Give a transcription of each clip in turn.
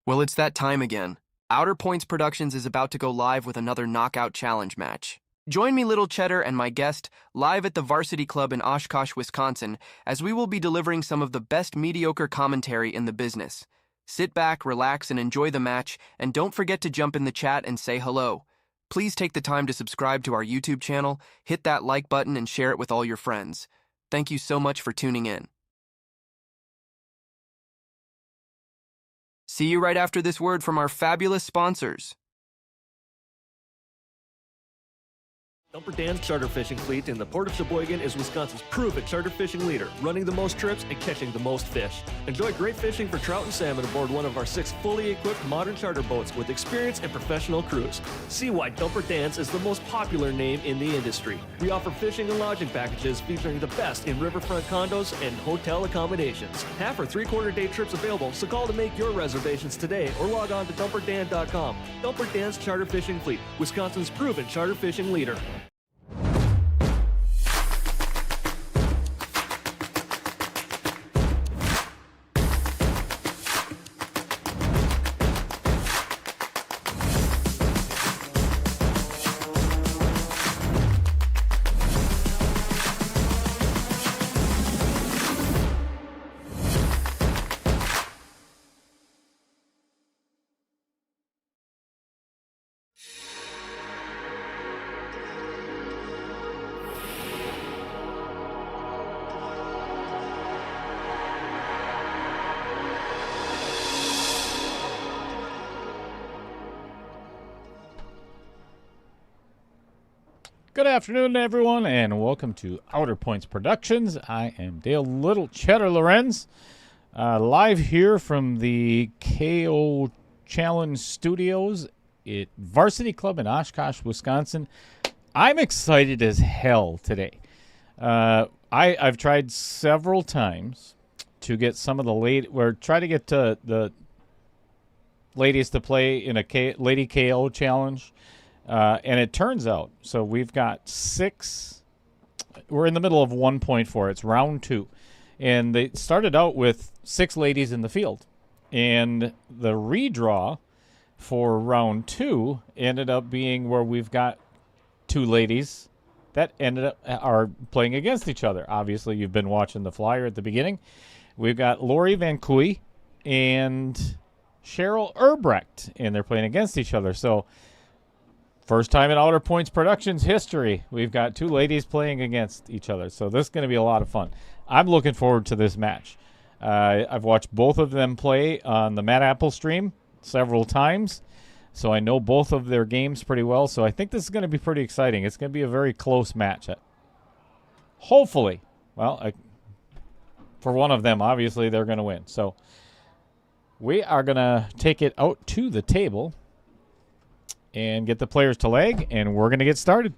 Well, it's that time again. Outer Points Productions is about to go live with another Knockout Challenge match. Join me, Little Cheddar, and my guest live at the Varsity Club in Oshkosh, Wisconsin, as we will be delivering some of the best mediocre commentary in the business. Sit back, relax, and enjoy the match, and don't forget to jump in the chat and say hello. Please take the time to subscribe to our YouTube channel, hit that like button, and share it with all your friends. Thank you so much for tuning in. See you right after this word from our fabulous sponsors. Dumper Dan's charter fishing fleet in the Port of Sheboygan is Wisconsin's proven charter fishing leader, running the most trips and catching the most fish. Enjoy great fishing for trout and salmon aboard one of our 6 fully equipped modern charter boats with experience and professional crews. See why Dumper Dan's is the most popular name in the industry. We offer fishing and lodging packages featuring the best in riverfront condos and hotel accommodations. Half or 3/4 day trips available, so call to make your reservations today or log on to dumperdan.com. Dumper Dan's charter fishing fleet, Wisconsin's proven charter fishing leader. Good afternoon, everyone, and welcome to Outer Points Productions. I am Dale Little Cheddar Lorenz, live here from the KO Challenge Studios at Varsity Club in Oshkosh, Wisconsin. I'm excited as hell today. I've tried several times to get some of the try to get the ladies to play in a Lady KO Challenge. And it turns out, so we've got 6, we're in the middle of 1.4, it's round 2. And they started out with 6 ladies in the field. And the redraw for round 2 ended up being where we've got 2 ladies that are playing against each other. Obviously, you've been watching the flyer at the beginning. We've got VanKooy and Cheryl Erbrecht, and they're playing against each other. So, first time in Outer Points Productions history, we've got 2 ladies playing against each other. So this is going to be a lot of fun. I'm looking forward to this match. I've watched both of them play on the Matt Apple stream several times. So I know both of their games pretty well. So I think this is going to be pretty exciting. It's going to be a very close match. Hopefully. Well, for one of them, obviously, they're going to win. So we are going to take it out to the table and get the players to leg, and we're going to get started.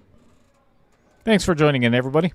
Thanks for joining in, everybody.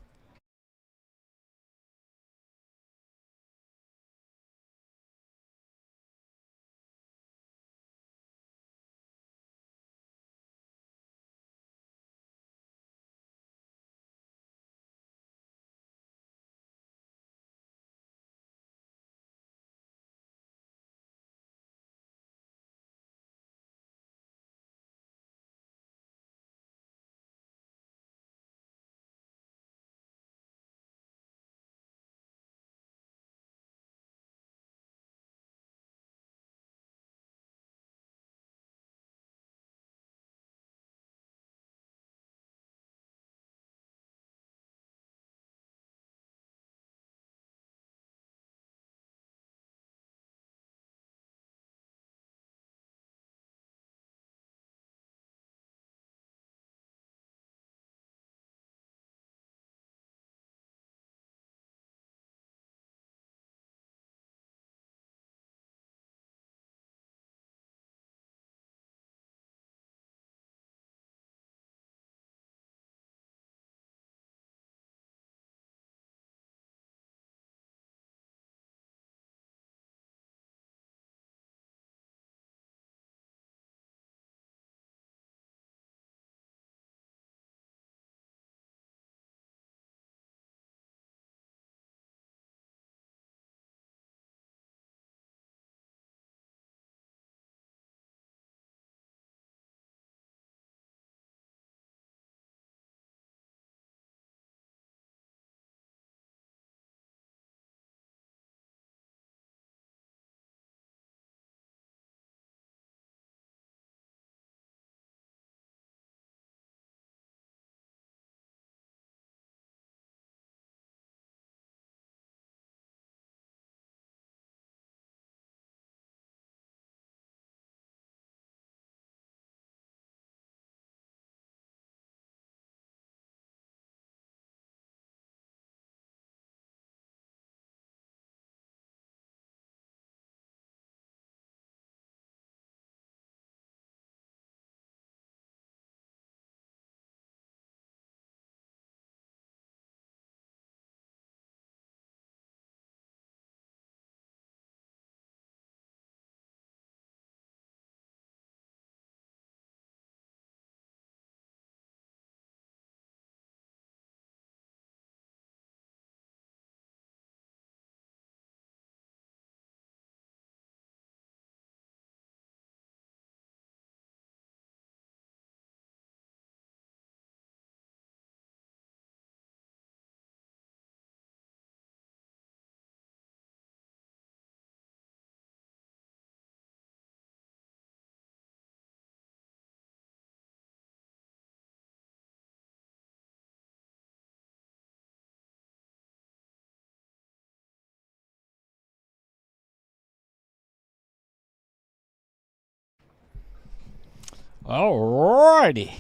Alrighty.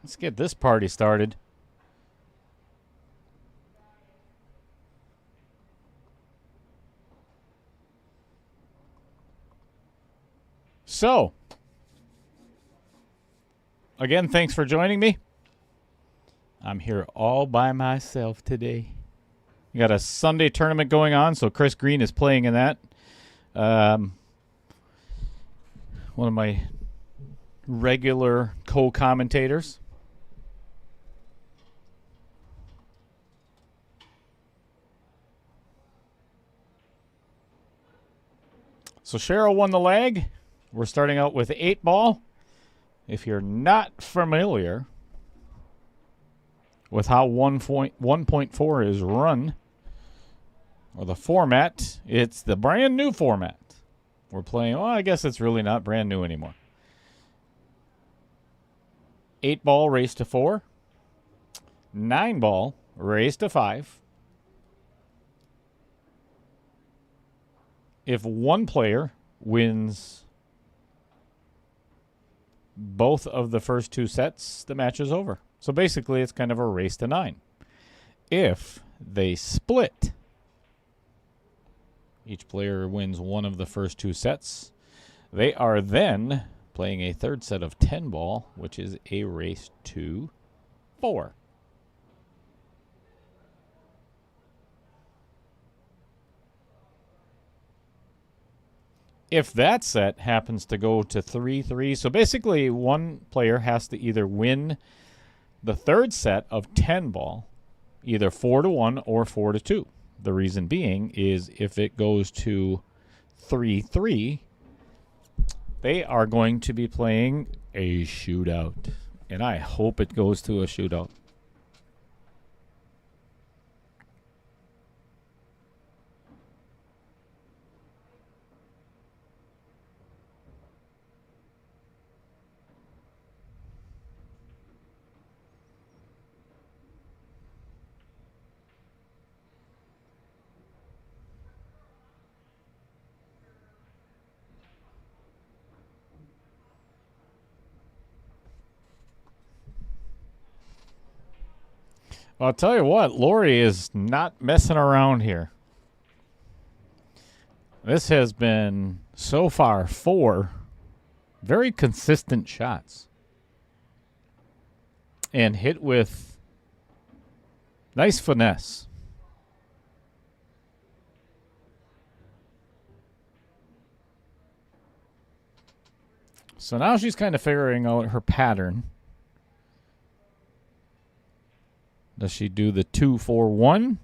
Let's get this party started. So, again, thanks for joining me. I'm here all by myself today. We got a Sunday tournament going on, so Chris Green is playing in that. One of my regular co-commentators. So Cheryl won the leg. We're starting out with 8-ball. If you're not familiar with how 1.4 is run, or the format, it's the brand new format. We're playing, well, I guess it's really not brand new anymore. 8-ball race to 4. 9-ball race to 5. If one player wins both of the first 2 sets, the match is over. So basically, it's kind of a race to 9. If they split, each player wins one of the first 2 sets, they are then playing a third set of 10-ball, which is a race to 4. If that set happens to go to 3-3, so basically one player has to either win the third set of 10-ball, either 4-1 or 4-2. The reason being is if it goes to 3-3, they are going to be playing a shootout. And I hope it goes to a shootout. Well, I'll tell you what, Lori is not messing around here. This has been, so far, 4 very consistent shots. And hit with nice finesse. So now she's kind of figuring out her pattern. Does she do the 2-4-1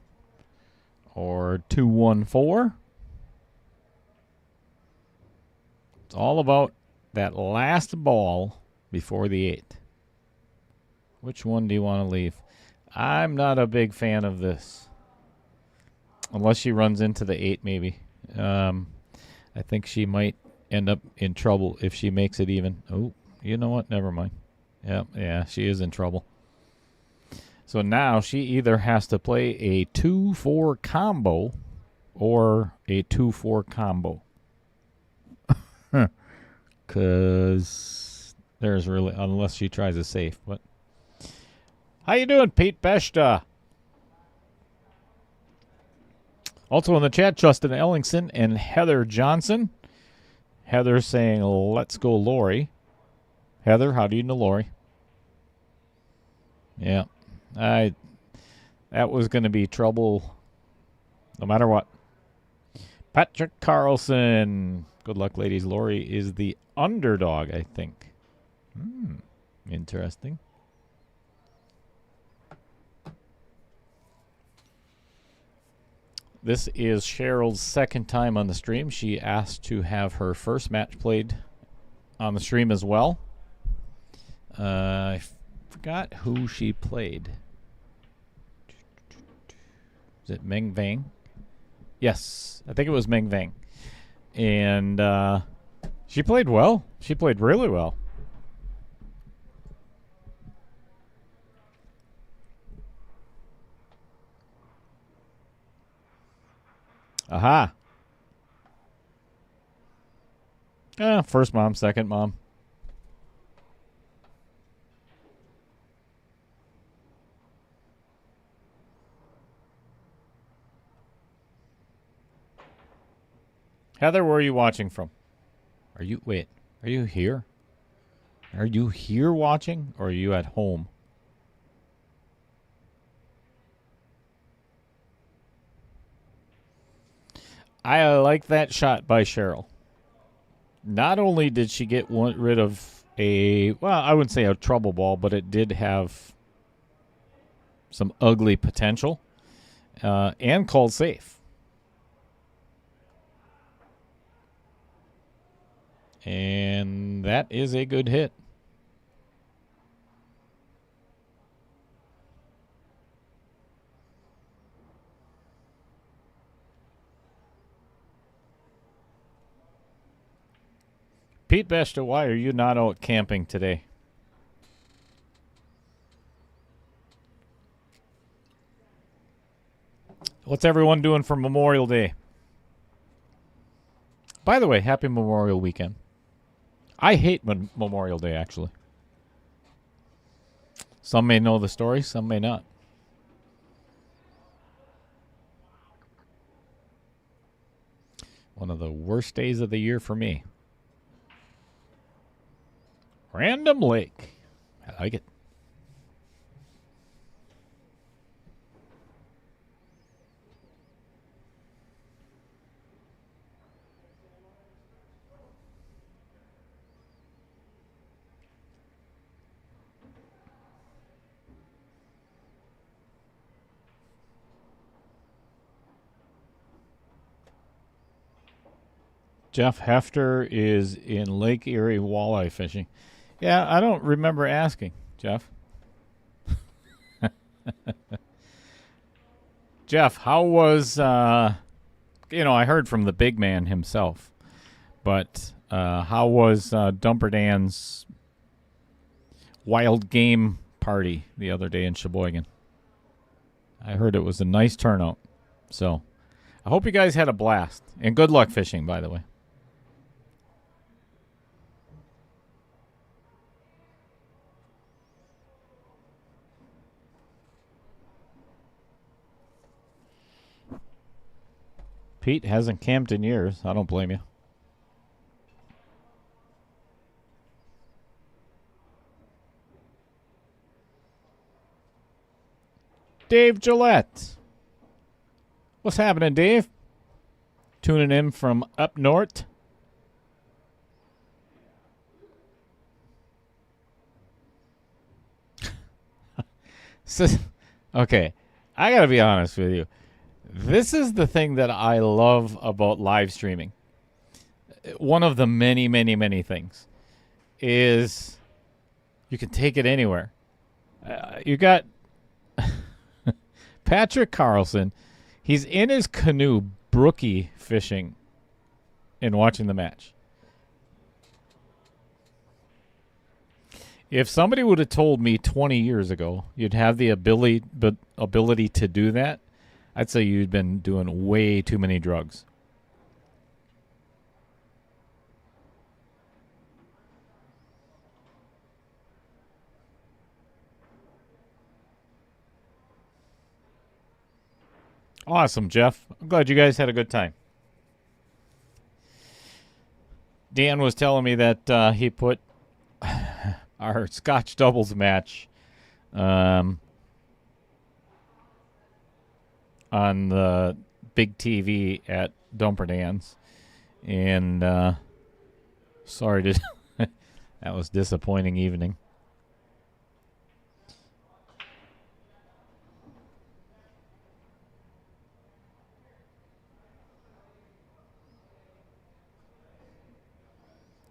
or 2-1-4? It's all about that last ball before the 8. Which one do you want to leave? I'm not a big fan of this. Unless she runs into the 8 maybe. I think she might end up in trouble if she makes it even. Oh, you know what? Never mind. Yeah, she is in trouble. So now she either has to play a 2-4 combo or a 2-4 combo. Because there's really, unless she tries a safe. But how you doing, Pete Beshta? Also in the chat, Justin Ellingson and Heather Johnson. Heather saying, let's go, Lori. Heather, how do you know Lori? Yeah. That was going to be trouble no matter what. Patrick Carlson. Good luck, ladies. Lori is the underdog, I think. Interesting. This is Cheryl's second time on the stream. She asked to have her first match played on the stream as well. I forgot who she played. Is it Meng Vang? Yes, I think it was Meng Vang. And she played well. She played really well. Aha. First mom, second mom. Heather, where are you watching from? Are you here? Are you here watching, or are you at home? I like that shot by Cheryl. Not only did she get rid of I wouldn't say a trouble ball, but it did have some ugly potential, and called safe. And that is a good hit. Pete Besta, why are you not out camping today? What's everyone doing for Memorial Day? By the way, happy Memorial Weekend. I hate Memorial Day, actually. Some may know the story, some may not. One of the worst days of the year for me. Random Lake. I like it. Jeff Hefter is in Lake Erie walleye fishing. Yeah, I don't remember asking, Jeff. Jeff, how was, I heard from the big man himself, but how was Dumper Dan's wild game party the other day in Sheboygan? I heard it was a nice turnout. So I hope you guys had a blast. And good luck fishing, by the way. Pete hasn't camped in years. I don't blame you. Dave Gillette. What's happening, Dave? Tuning in from up north. Okay, I got to be honest with you. This is the thing that I love about live streaming. One of the many, many, many things is you can take it anywhere. You got Patrick Carlson. He's in his canoe brookie fishing and watching the match. If somebody would have told me 20 years ago you'd have the ability to do that, I'd say you'd been doing way too many drugs. Awesome, Jeff. I'm glad you guys had a good time. Dan was telling me that he put our Scotch doubles match on the big TV at Dumper Dan's. And sorry to that was disappointing evening.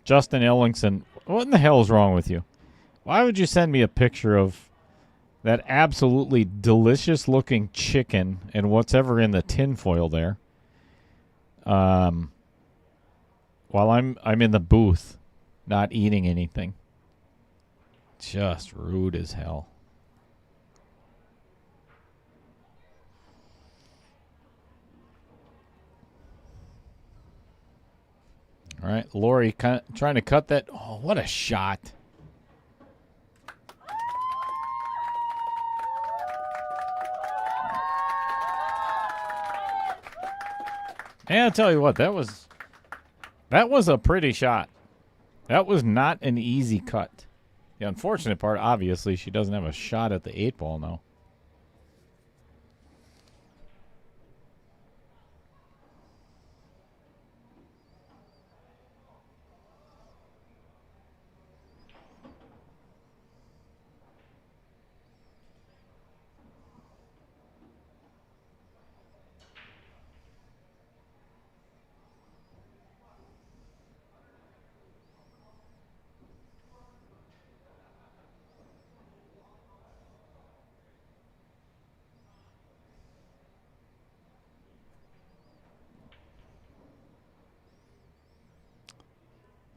Justin Ellingson, what in the hell is wrong with you? Why would you send me a picture of that absolutely delicious-looking chicken and what's ever in the tinfoil there? While I'm in the booth, not eating anything. Just rude as hell. All right, Lori trying to cut that. Oh, what a shot. And I'll tell you what, that was That was a pretty shot. That was not an easy cut. The unfortunate part, obviously, she doesn't have a shot at the 8-ball now.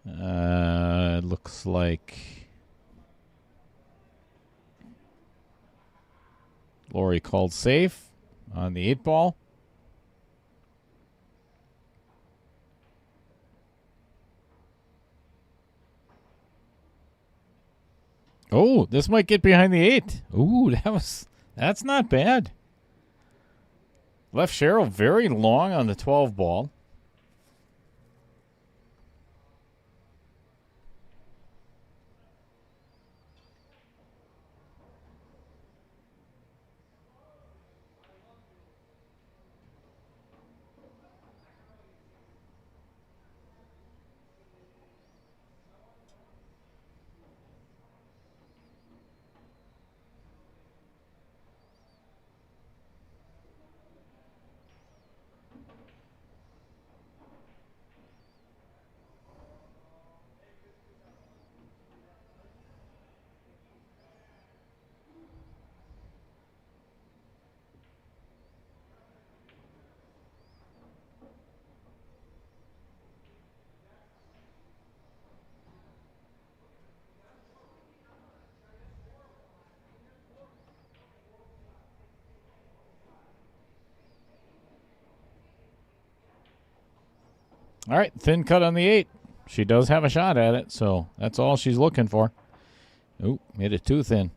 It looks like Lori called safe on the 8-ball. Oh, this might get behind the 8. Ooh, that's not bad. Left Cheryl very long on the 12-ball. All right, thin cut on the 8. She does have a shot at it, so that's all she's looking for. Ooh, hit it too thin.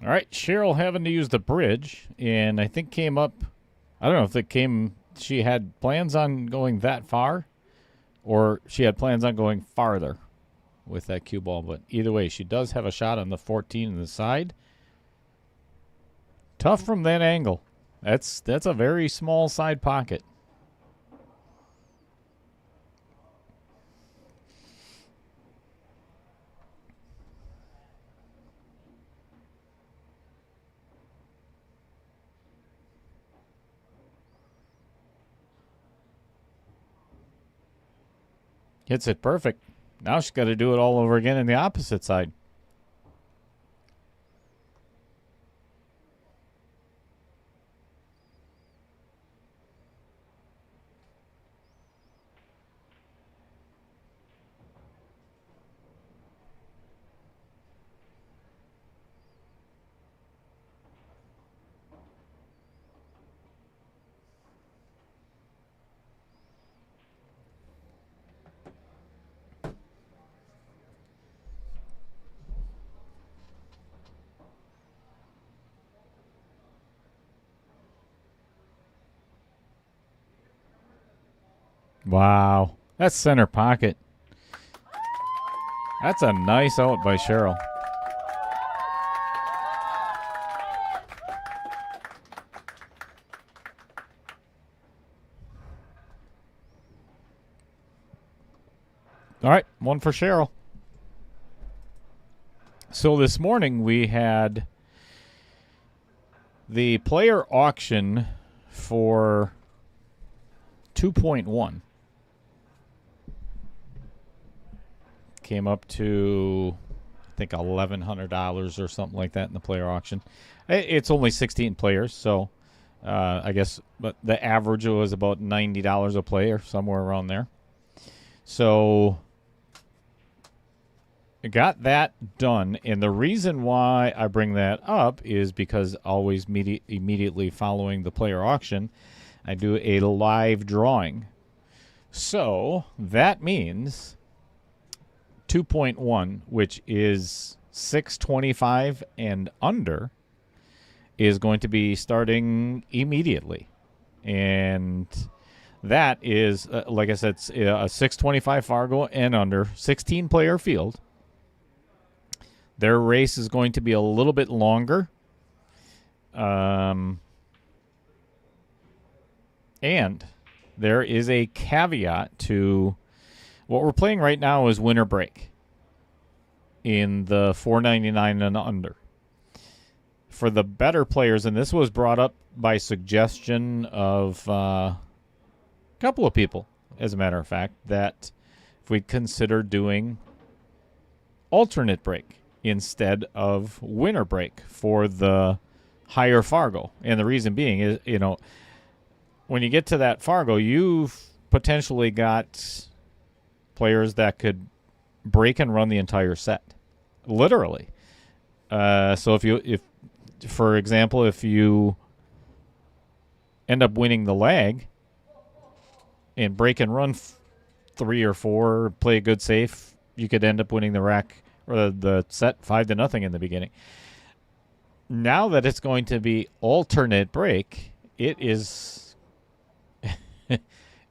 All right, Cheryl having to use the bridge, and I think came up. I don't know if it came. She had plans on going that far, or she had plans on going farther with that cue ball. But either way, she does have a shot on the 14 in the side. Tough from that angle. That's a very small side pocket. Hits it perfect. Now she's got to do it all over again in the opposite side. Wow. That's center pocket. That's a nice out by Cheryl. All right, one for Cheryl. So this morning we had the player auction for 2.1. Came up to, I think, $1,100 or something like that in the player auction. It's only 16 players, so I guess, but the average was about $90 a player, somewhere around there. So I got that done, and the reason why I bring that up is because always immediately following the player auction, I do a live drawing. So that means 2.1, which is 625 and under, is going to be starting immediately. And that is, like I said, a 625 Fargo and under, 16-player field. Their race is going to be a little bit longer. And there is a caveat to what we're playing right now is winter break in the $4.99 and under. For the better players, and this was brought up by suggestion of a couple of people, as a matter of fact, that if we'd consider doing alternate break instead of winter break for the higher Fargo. And the reason being is, you know, when you get to that Fargo, you've potentially got players that could break and run the entire set, literally. So if for example, if you end up winning the leg and break and run 3 or 4, play a good safe, you could end up winning the rack or the set 5-0 in the beginning. Now that it's going to be alternate break, it is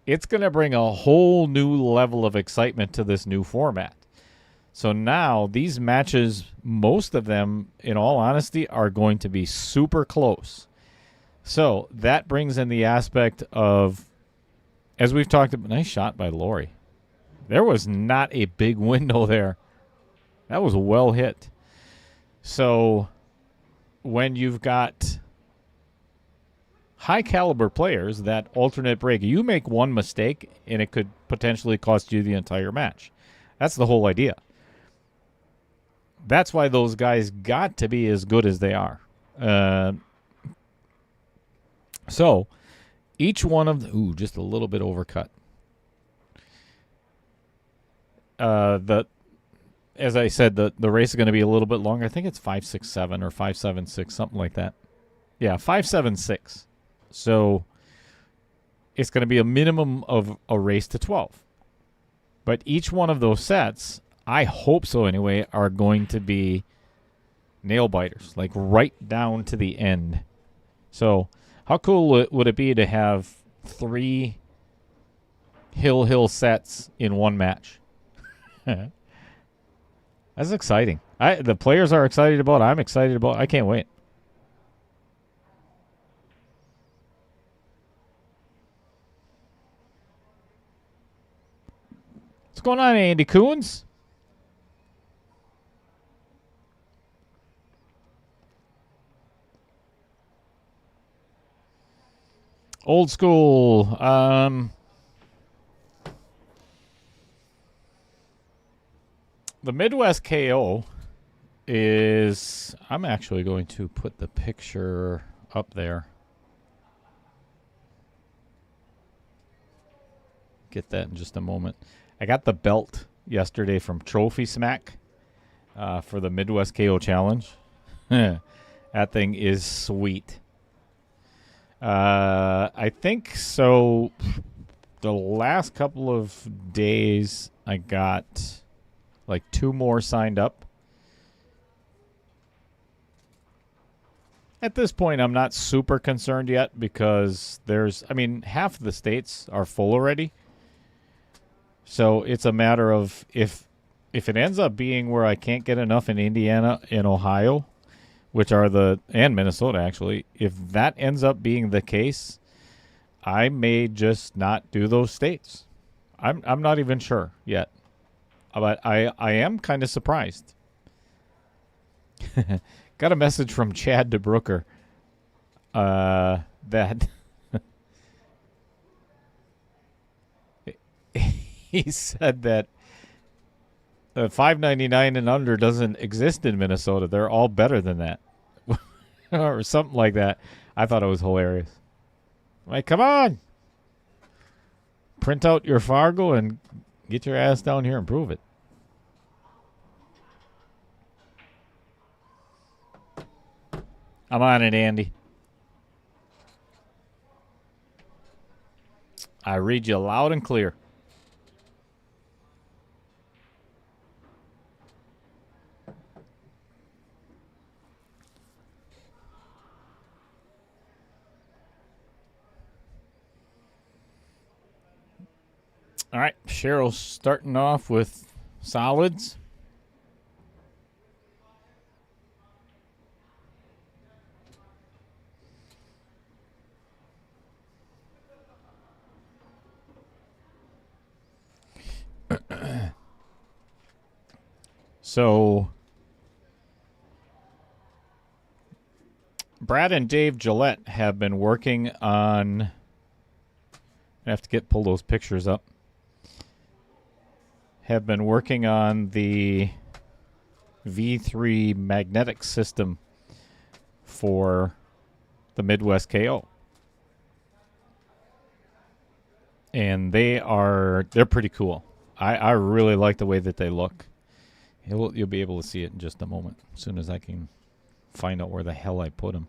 it's going to bring a whole new level of excitement to this new format. So now these matches, most of them, in all honesty, are going to be super close. So that brings in the aspect of, as we've talked about, nice shot by Lori. There was not a big window there. That was well hit. So when you've got high caliber players, that alternate break, you make one mistake and it could potentially cost you the entire match. That's the whole idea. That's why those guys got to be as good as they are. So each one of the, just a little bit overcut. As I said, the race is going to be a little bit longer. I think it's 5.67 or 5.76, something like that. Yeah, 5.76. So it's going to be a minimum of a race to 12. But each one of those sets, I hope so anyway, are going to be nail biters, like right down to the end. So how cool would it be to have 3 hill sets in one match? That's exciting. The players are excited about it. I'm excited about it. I can't wait. What's going on, Andy Coons? Old school. The Midwest KO is, I'm actually going to put the picture up there. Get that in just a moment. I got the belt yesterday from Trophy Smack for the Midwest KO Challenge. That thing is sweet. I think so. The last couple of days I got like 2 more signed up. At this point, I'm not super concerned yet because half the states are full already. So it's a matter of if it ends up being where I can't get enough in Indiana and Ohio, which are and Minnesota actually, if that ends up being the case, I may just not do those states. I'm not even sure yet. But I am kind of surprised. Got a message from Chad DeBrooker that he said that $5.99 and under doesn't exist in Minnesota. They're all better than that, or something like that. I thought it was hilarious. Like, come on, print out your Fargo and get your ass down here and prove it. I'm on it, Andy. I read you loud and clear. All right, Cheryl's starting off with solids. So, Brad and Dave Gillette have been working on. I have to pull those pictures up. Have been working on the V3 magnetic system for the Midwest KO. And they're pretty cool. I really like the way that they look. You'll be able to see it in just a moment, as soon as I can find out where the hell I put them.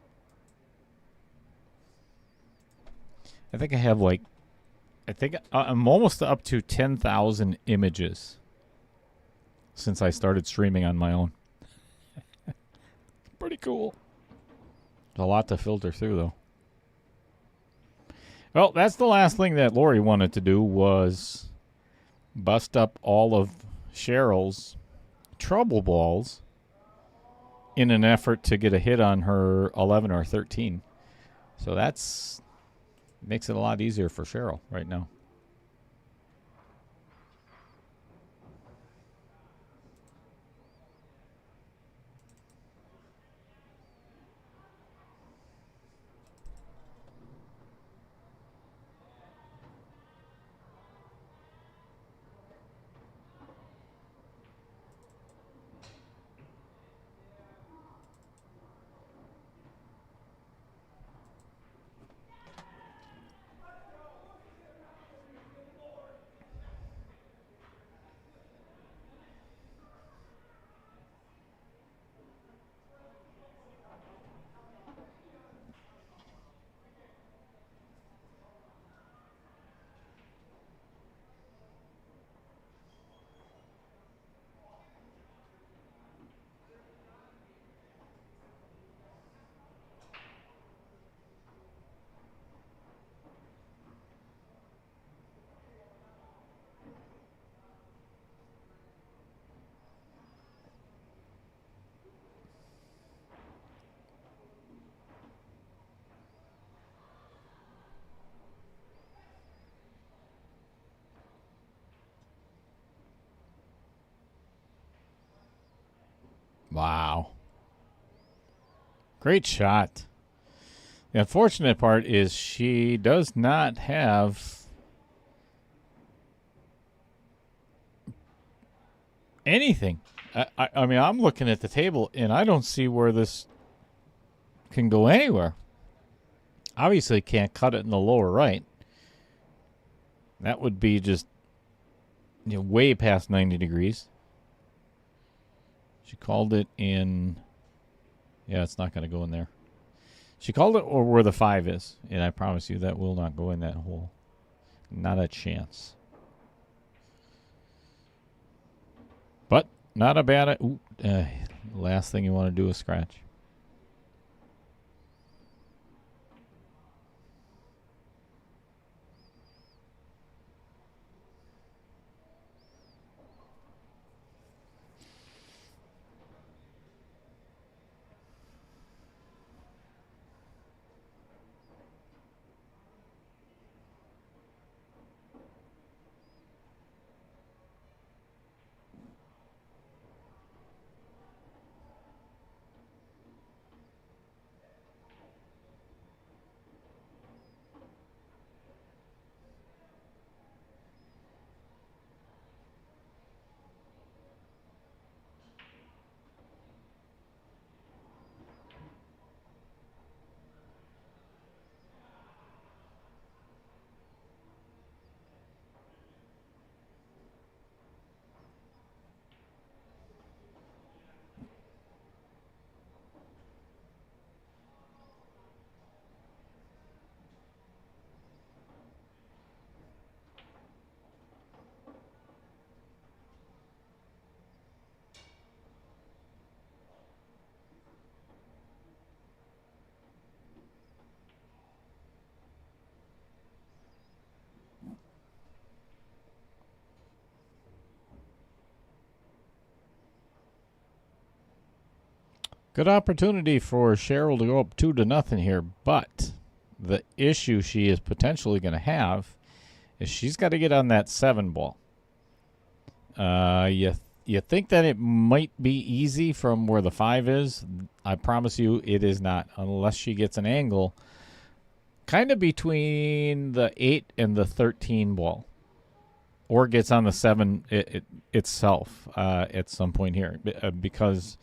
I think I have I'm almost up to 10,000 images since I started streaming on my own. Pretty cool. A lot to filter through, though. Well, that's the last thing that Lori wanted to do, was bust up all of Cheryl's trouble balls in an effort to get a hit on her 11 or 13. So that's makes it a lot easier for Cheryl right now. Wow. Great shot. The unfortunate part is she does not have anything. I mean, I'm looking at the table, and I don't see where this can go anywhere. Obviously, can't cut it in the lower right. That would be just way past 90 degrees. She called it in. Yeah, it's not going to go in there. She called it or where the 5 is, and I promise you that will not go in that hole. Not a chance. But not a bad. Last thing you want to do is scratch. Good opportunity for Cheryl to go up 2-0 here, but the issue she is potentially going to have is she's got to get on that 7 ball. You think that it might be easy from where the 5 is? I promise you it is not, unless she gets an angle kind of between the 8 and the 13 ball, or gets on the 7 itself at some point here, because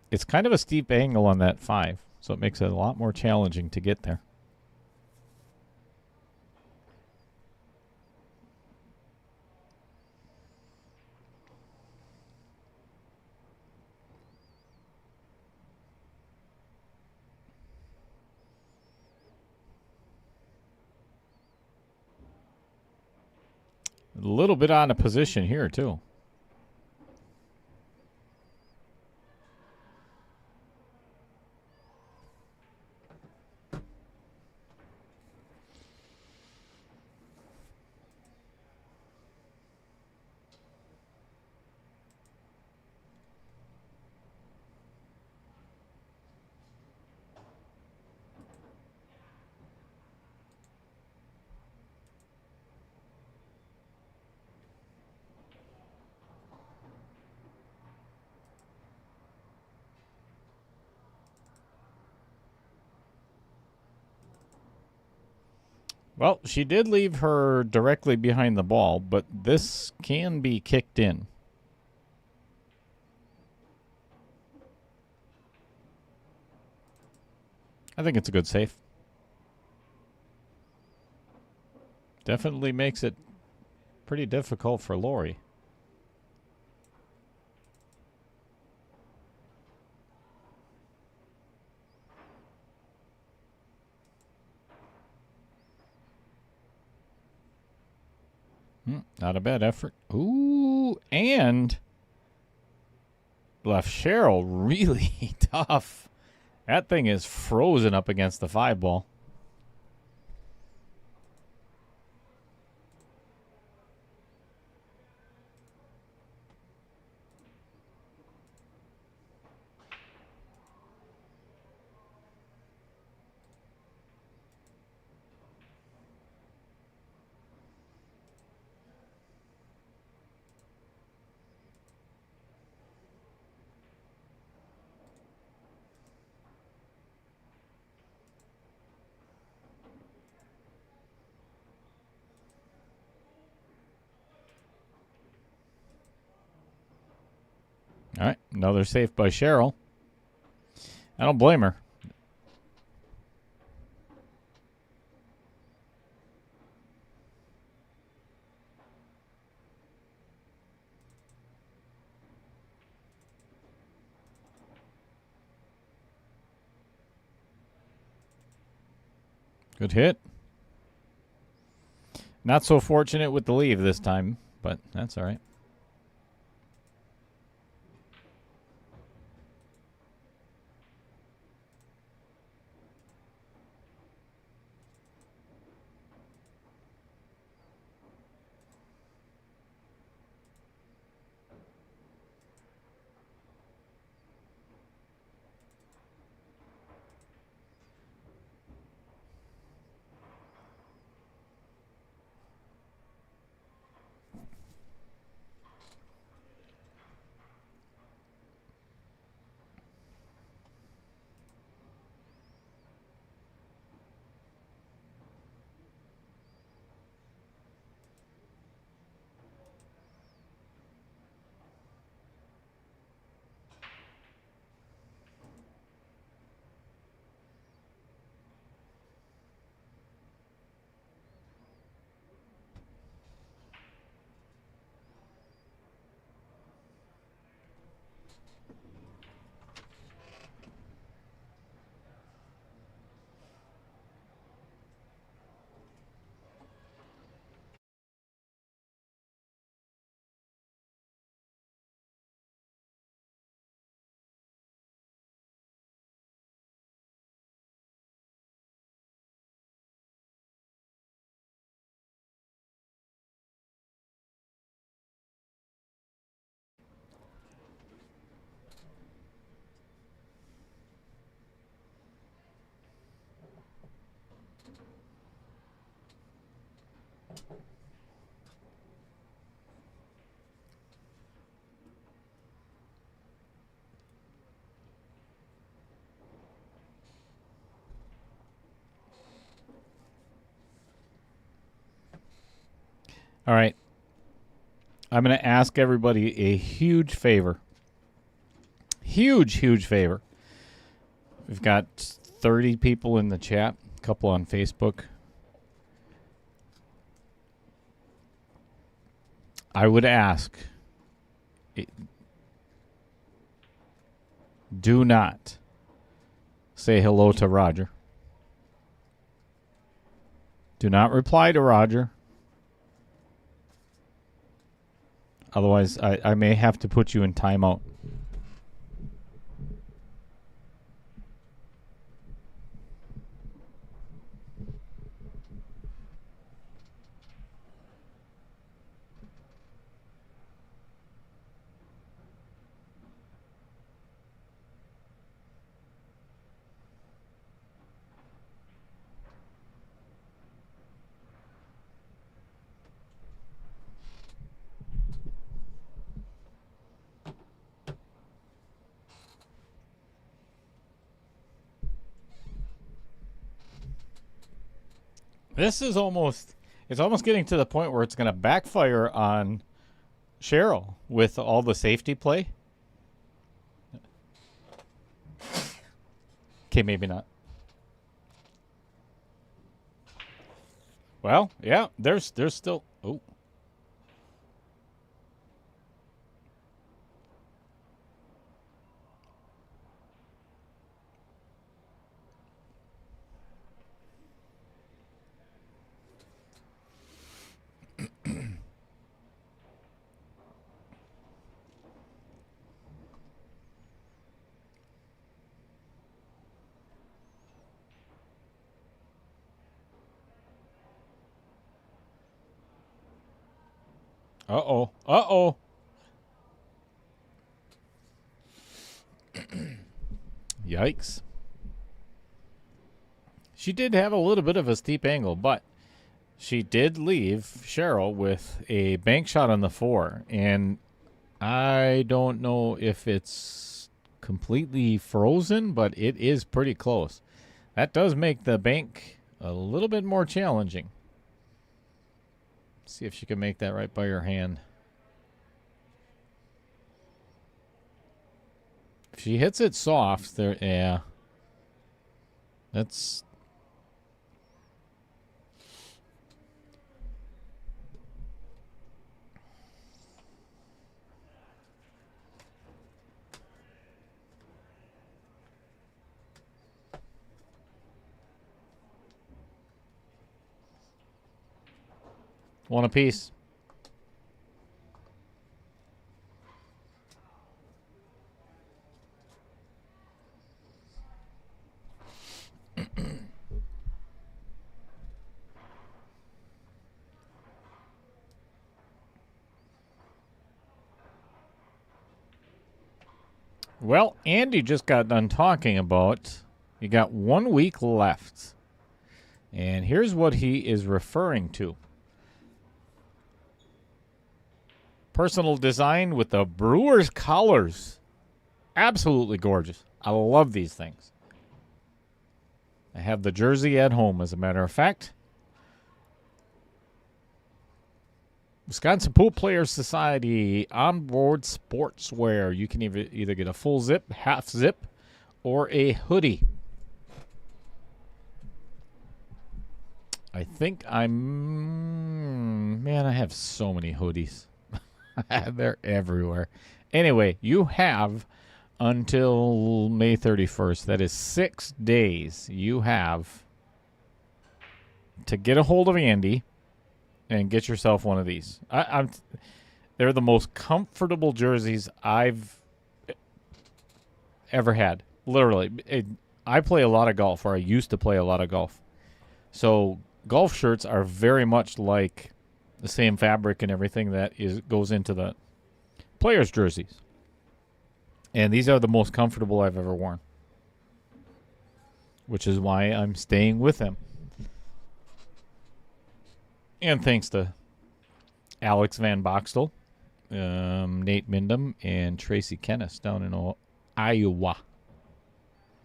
it's kind of a steep angle on that 5, so it makes it a lot more challenging to get there. A little bit on a position here, too. Well, she did leave her directly behind the ball, but this can be kicked in. I think it's a good save. Definitely makes it pretty difficult for Lori. Not a bad effort. Ooh, and left Cheryl really tough. That thing is frozen up against the 5 ball. All right, another save by Cheryl. I don't blame her. Good hit. Not so fortunate with the leave this time, but that's all right. All right. I'm going to ask everybody a huge favor. Huge favor. We've got 30 people in the chat, a couple on Facebook. I would ask, do not say hello to Roger. Do not reply to Roger. Otherwise, I may have to put you in timeout. This is it's almost getting to the point where it's going to backfire on Cheryl with all the safety play. Okay, maybe not. Well, yeah, there's still... Oh. Uh-oh. Uh-oh. Yikes. She did have a little bit of a steep angle, but she did leave Cheryl with a bank shot on the 4. And I don't know if it's completely frozen, but it is pretty close. That does make the bank a little bit more challenging. See if she can make that right by her hand. If she hits it soft, there, yeah. That's... One apiece. Well, Andy just got done talking about you got 1 week left. And here's what he is referring to. Personal design with the Brewers colors. Absolutely gorgeous. I love these things. I have the jersey at home, as a matter of fact. Wisconsin Pool Players Society onboard sportswear. You can either get a full zip, half zip, or a hoodie. I think man, I have so many hoodies. They're everywhere. Anyway, you have until May 31st. That is 6 days you have to get a hold of Andy and get yourself one of these. They're the most comfortable jerseys I've ever had. Literally. I play a lot of golf, or I used to play a lot of golf. So golf shirts are very much like the same fabric and everything that goes into the players' jerseys. And these are the most comfortable I've ever worn, which is why I'm staying with them. And thanks to Alex Van Boxtel, Nate Mindham, and Tracy Kennis down in Iowa.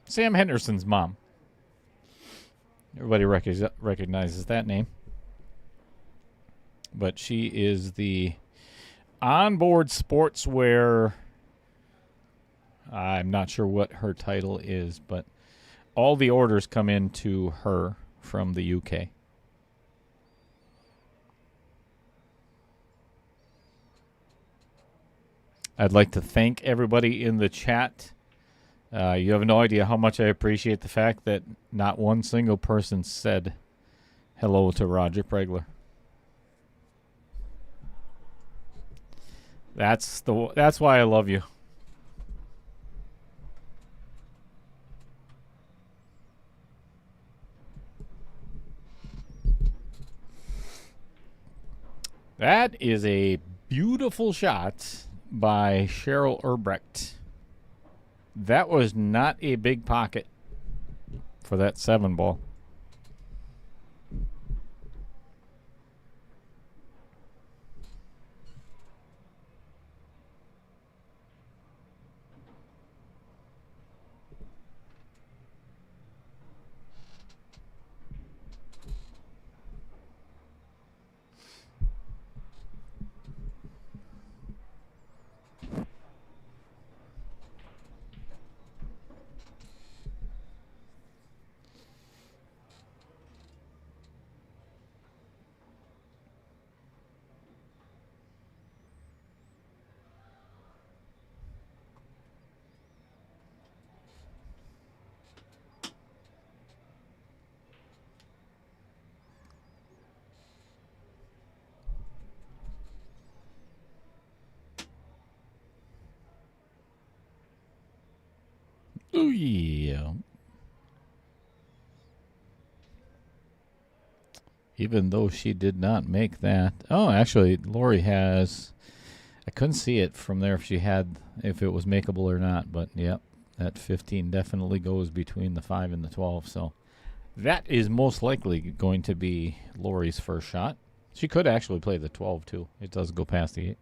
Sam Henderson's mom. Everybody recognizes that name. but she is the onboard sportswear. I'm not sure what her title is, but all the orders come in to her from the UK. I'd like to thank everybody in the chat. You have no idea how much I appreciate the fact that not one single person said hello to Roger Pregler. That's why I love you. That is a beautiful shot by Cheryl Erbrecht. That was not a big pocket for that 7 ball. Oh, yeah. Even though she did not make that. Oh, actually, Lori has... I couldn't see it from there if it was makeable or not. But, yep, that 15 definitely goes between the 5 and the 12. So that is most likely going to be Lori's first shot. She could actually play the 12, too. It does go past the 8.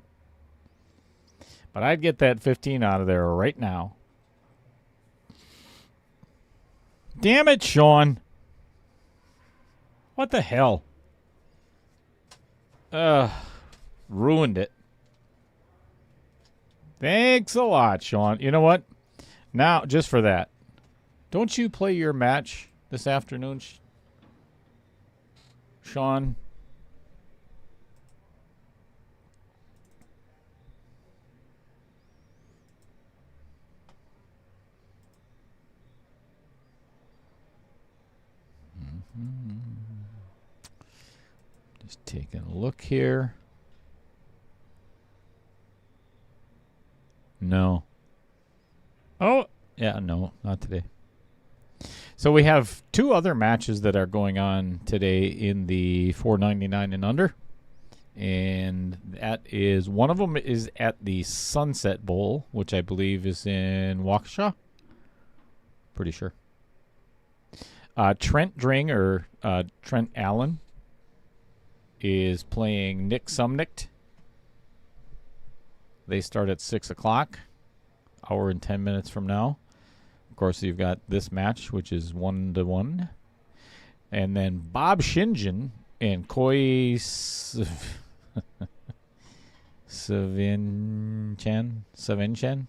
But I'd get that 15 out of there right now. Damn it, Sean. What the hell? Ruined it. Thanks a lot, Sean. You know what? Now, just for that, don't you play your match this afternoon, Sean? Just taking a look here. No. Oh, yeah, no, not today. So we have 2 other matches that are going on today in the 499 and under. And that is, one of them is at the Sunset Bowl, which I believe is in Waukesha. Pretty sure. Trent Dring, or Trent Allen, is playing Nick Sumnicht. They start at 6 o'clock, hour and 10 minutes from now. Of course, you've got this match, which is 1-1. And then Bob Shingen and Koi Savinchan.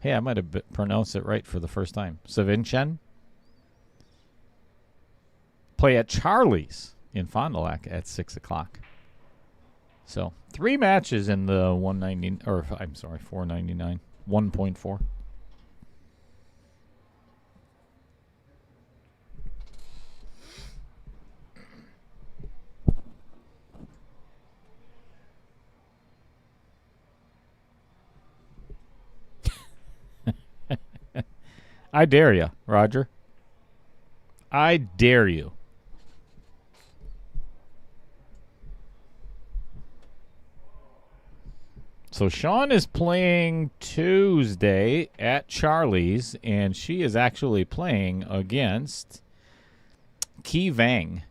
Hey, I might have pronounced it right for the first time. Savinchan. Play at Charlie's in Fond du Lac at 6 o'clock. So 3 matches in the 499, 1.4. I dare you, Roger. I dare you. So Sean is playing Tuesday at Charlie's, and she is actually playing against Ki Vang.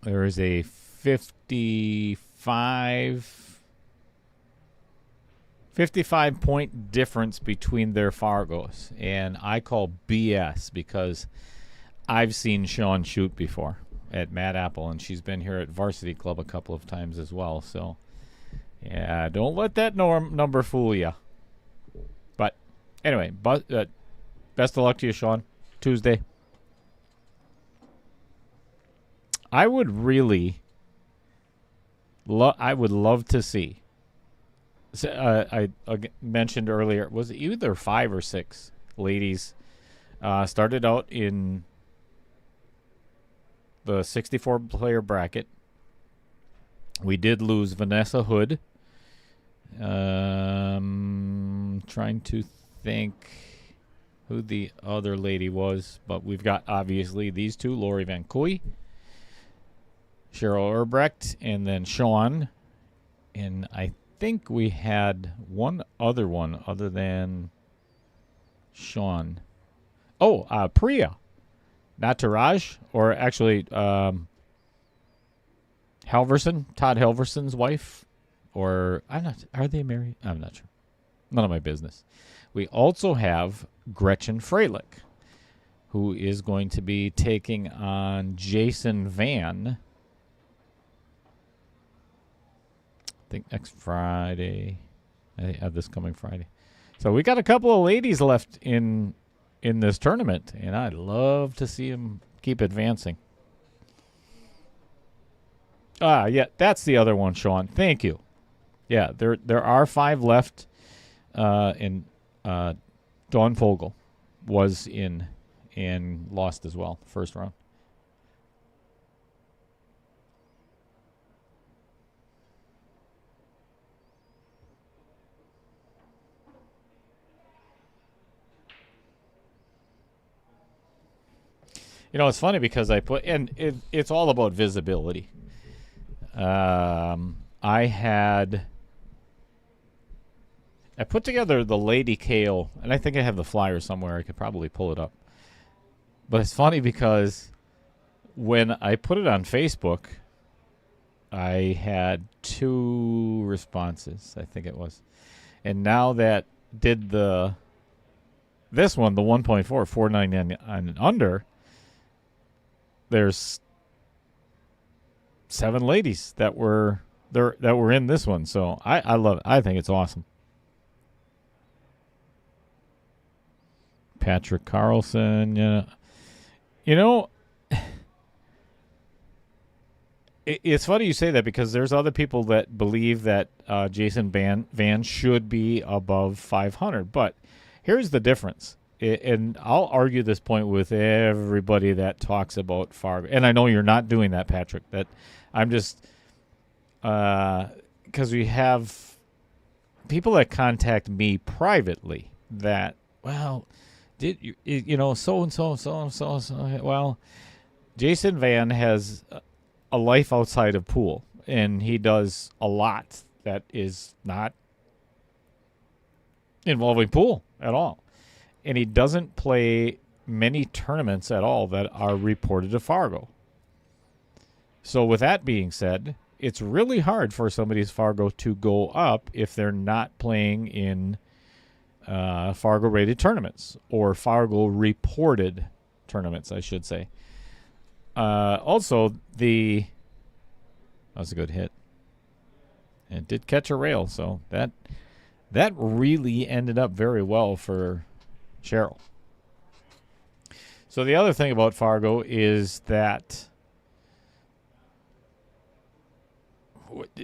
There is a 55 point difference between their Fargos, and I call BS because I've seen Sean shoot before. at Mad Apple, and she's been here at Varsity Club a couple of times as well. So, yeah, don't let that number fool you. But anyway, best of luck to you, Sean. Tuesday. I would really, I would love to see. I mentioned earlier, was it either 5 or 6 ladies started out in the 64-player bracket. We did lose Vanessa Hood. Trying to think who the other lady was, but we've got obviously these two, Lori VanKooy, Cheryl Erbrecht, and then Sean. And I think we had one other one other than Sean. Oh, Priya. Not Taraj, or actually Halverson, Todd Halverson's wife. Or, I'm not, are they married? I'm not sure. None of my business. We also have Gretchen Freilich, who is going to be taking on Jason Van. I think next Friday. This coming Friday. So we got a couple of ladies left in this tournament, and I'd love to see them keep advancing. Yeah, that's the other one, Sean. Thank you. Yeah, there are 5 left. And Dawn Fogel was in and lost as well, first round. You know, it's funny because I put, and it's all about visibility. I put together the Lady KO, and I think I have the flyer somewhere. I could probably pull it up. But it's funny because when I put it on Facebook, I had 2 responses, I think it was. And now that did this one, the 1.4, 499 and under, there's 7 ladies that were in this one. So I love it. I think it's awesome. Patrick Carlson, yeah. You know, it's funny you say that because there's other people that believe that Jason Van should be above 500. But here's the difference. And I'll argue this point with everybody that talks about Fargo. And I know you're not doing that, Patrick. That I'm just because we have people that contact me privately that, well, did you know, so and so. Well, Jason Van has a life outside of pool, and he does a lot that is not involving pool at all. And he doesn't play many tournaments at all that are reported to Fargo. So with that being said, it's really hard for somebody's Fargo to go up if they're not playing in Fargo-rated tournaments or Fargo-reported tournaments, I should say. Also, that was a good hit. It did catch a rail, so that really ended up very well for Cheryl. So the other thing about Fargo is that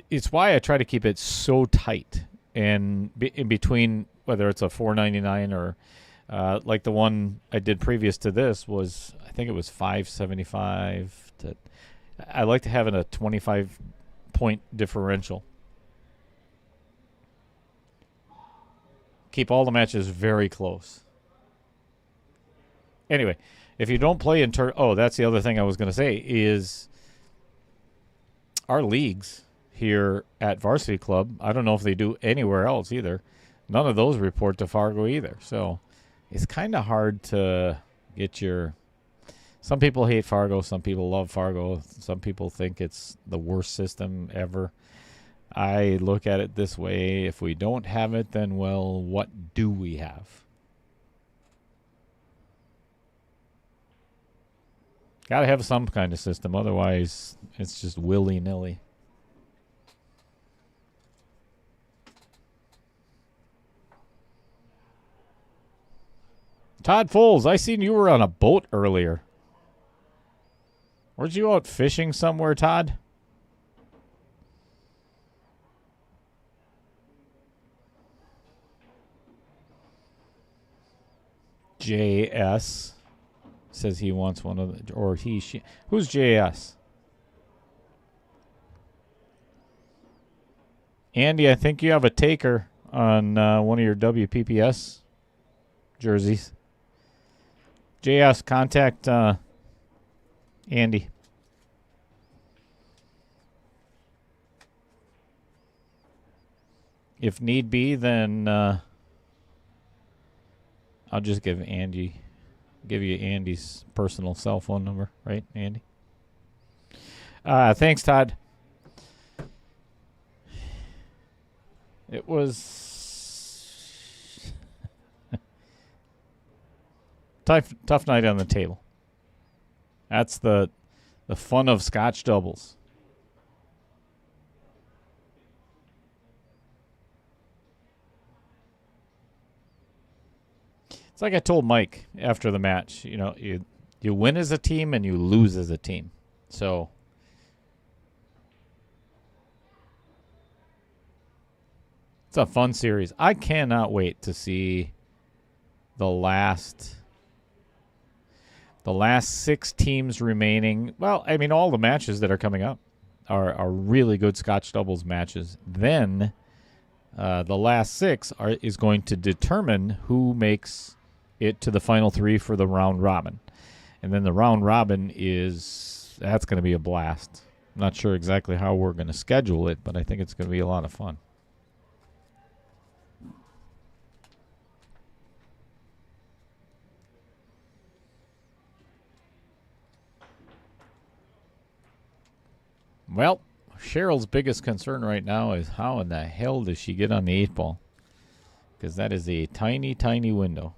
it's why I try to keep it so tight and in between, whether it's a 499 or like the one I did previous to this was, I think it was 575. I like to have it a 25-point differential. Keep all the matches very close. Anyway, if you don't play in that's the other thing I was going to say is our leagues here at Varsity Club, I don't know if they do anywhere else either. None of those report to Fargo either. So it's kind of hard to get some people hate Fargo, some people love Fargo, some people think it's the worst system ever. I look at it this way: if we don't have it, then, well, what do we have? Got to have some kind of system. Otherwise, it's just willy-nilly. Todd Foles, I seen you were on a boat earlier. Weren't you out fishing somewhere, Todd? JS says he wants one of the, or she. Who's JS? Andy, I think you have a taker on one of your WPPS jerseys. JS, contact Andy. If need be, then I'll just give you Andy's personal cell phone number, right, Andy? Thanks, Todd. It was tough night on the table. That's the fun of Scotch doubles. It's like I told Mike after the match. You know, you win as a team and you lose as a team. So it's a fun series. I cannot wait to see the last 6 teams remaining. Well, I mean, all the matches that are coming up are really good Scotch doubles matches. Then the last 6 is going to determine who makes it to the final 3 for the round robin. And then the round robin that's going to be a blast. I'm not sure exactly how we're going to schedule it, but I think it's going to be a lot of fun. Well, Cheryl's biggest concern right now is how in the hell does she get on the 8 ball? Because that is a tiny, tiny window.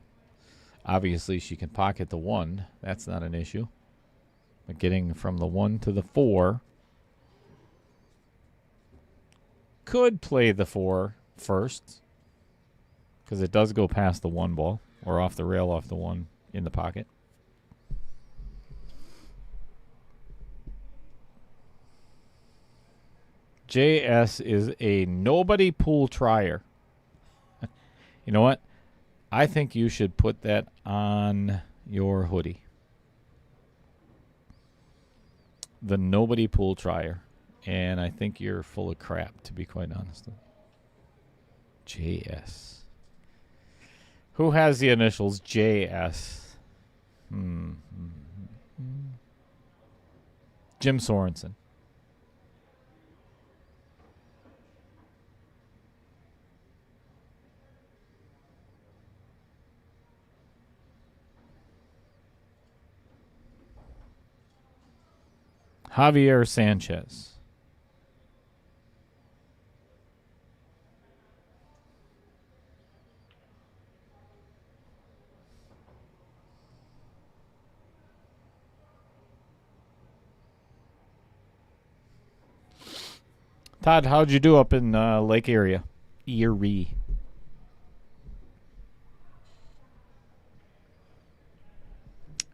Obviously, she can pocket the 1. That's not an issue. But getting from the 1 to the 4. Could play the 4 first. Because it does go past the 1 ball. Or off the rail off the 1 in the pocket. JS is a nobody pool trier. You know what? I think you should put that on your hoodie. The nobody pool trier. And I think you're full of crap, to be quite honest. JS. Who has the initials JS? Jim Sorensen. Javier Sanchez. Todd, how'd you do up in Lake area? Erie.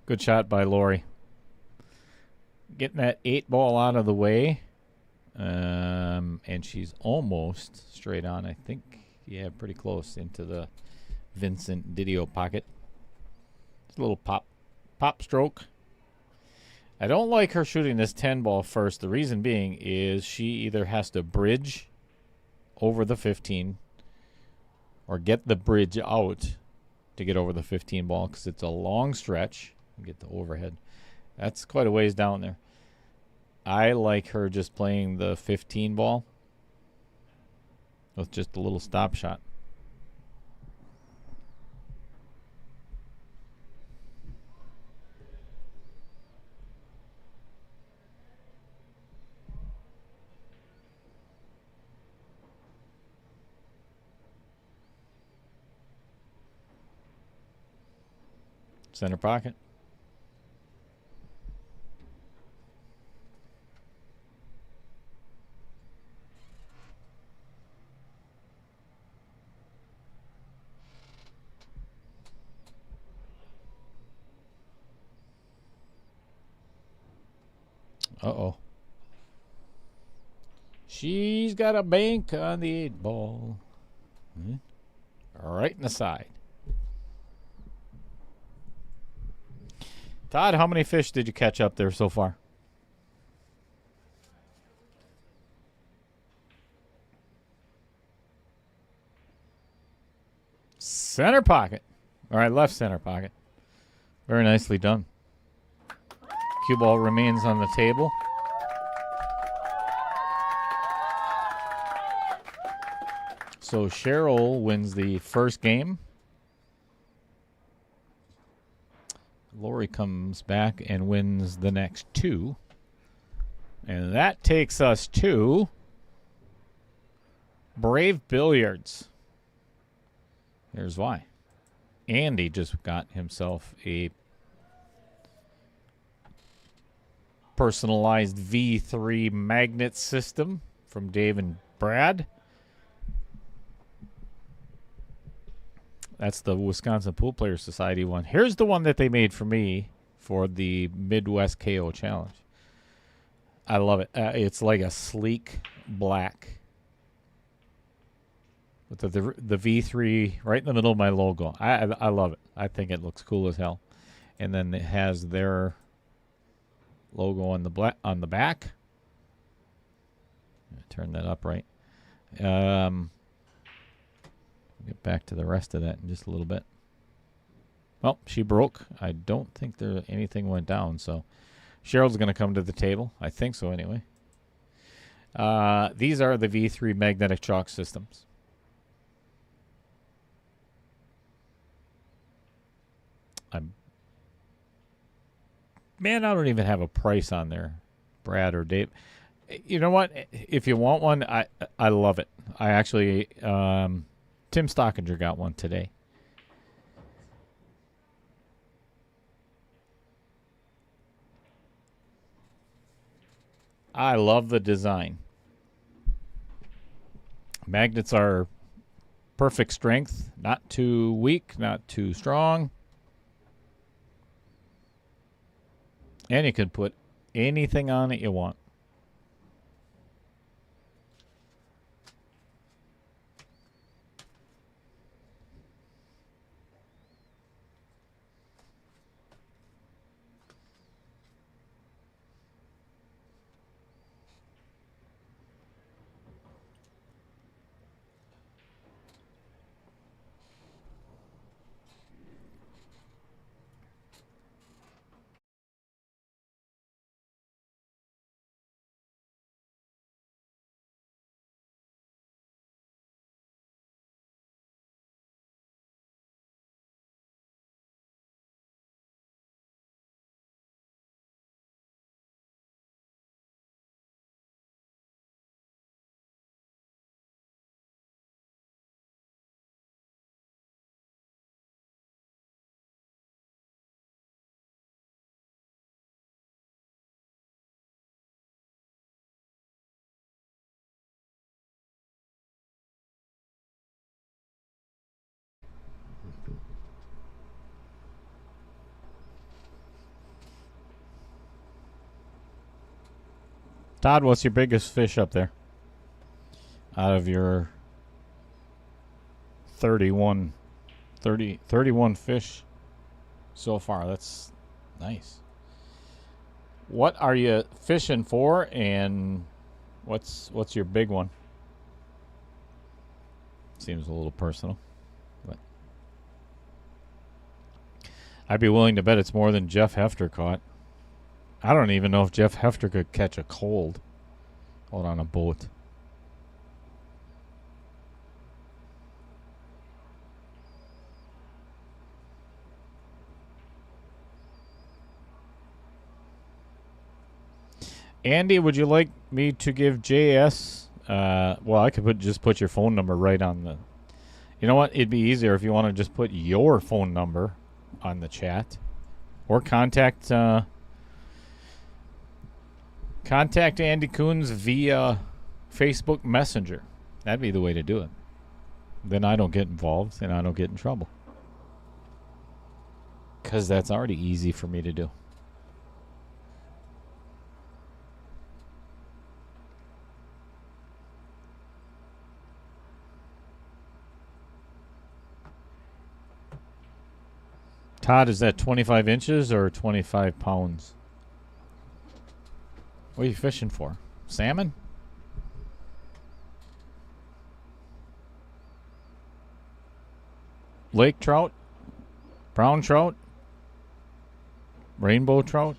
Good shot by Lori. Getting that 8 ball out of the way. And she's almost straight on, I think. Yeah, pretty close into the Vincent Didio pocket. It's a little pop stroke. I don't like her shooting this 10 ball first. The reason being is she either has to bridge over the 15 or get the bridge out to get over the 15 ball because it's a long stretch. Get the overhead. That's quite a ways down there. I like her just playing the 15 ball with just a little stop shot. Center pocket. Uh-oh. She's got a bank on the 8-ball. Right in the side. Todd, how many fish did you catch up there so far? Center pocket. All right, left center pocket. Very nicely done. Cue ball remains on the table. So Cheryl wins the first game. Lori comes back and wins the next two. And that takes us to Brave Billiards. Here's why. Andy just got himself a personalized V3 magnet system from Dave and Brad. That's the Wisconsin Pool Players Society one. Here's the one that they made for me for the Midwest KO Challenge. I love it. It's like a sleek black with the V3 right in the middle of my logo. I love it. I think it looks cool as hell. And then it has their logo on the back. Turn that up right. Get back to the rest of that in just a little bit. Well, she broke. I don't think anything went down, so Cheryl's going to come to the table. I think so anyway. These are the V3 magnetic chalk systems. Man, I don't even have a price on there, Brad or Dave. You know what? If you want one, I love it. I actually... Tim Stockinger got one today. I love the design. Magnets are perfect strength, not too weak, not too strong. And you can put anything on it you want. Todd, what's your biggest fish up there? Out of your 31 fish so far. That's nice. What are you fishing for, and what's your big one? Seems a little personal, but I'd be willing to bet it's more than Jeff Hefter caught. I don't even know if Jeff Hefter could catch a cold out on a boat. Andy, would you like me to give JS? Well, I could just put your phone number right on the... You know what? It'd be easier if you want to just put your phone number on the chat. Or contact Andy Coons via Facebook Messenger. That'd be the way to do it. Then I don't get involved and I don't get in trouble. Because that's already easy for me to do. Todd, is that 25 inches or 25 pounds? What are you fishing for? Salmon? Lake trout? Brown trout? Rainbow trout?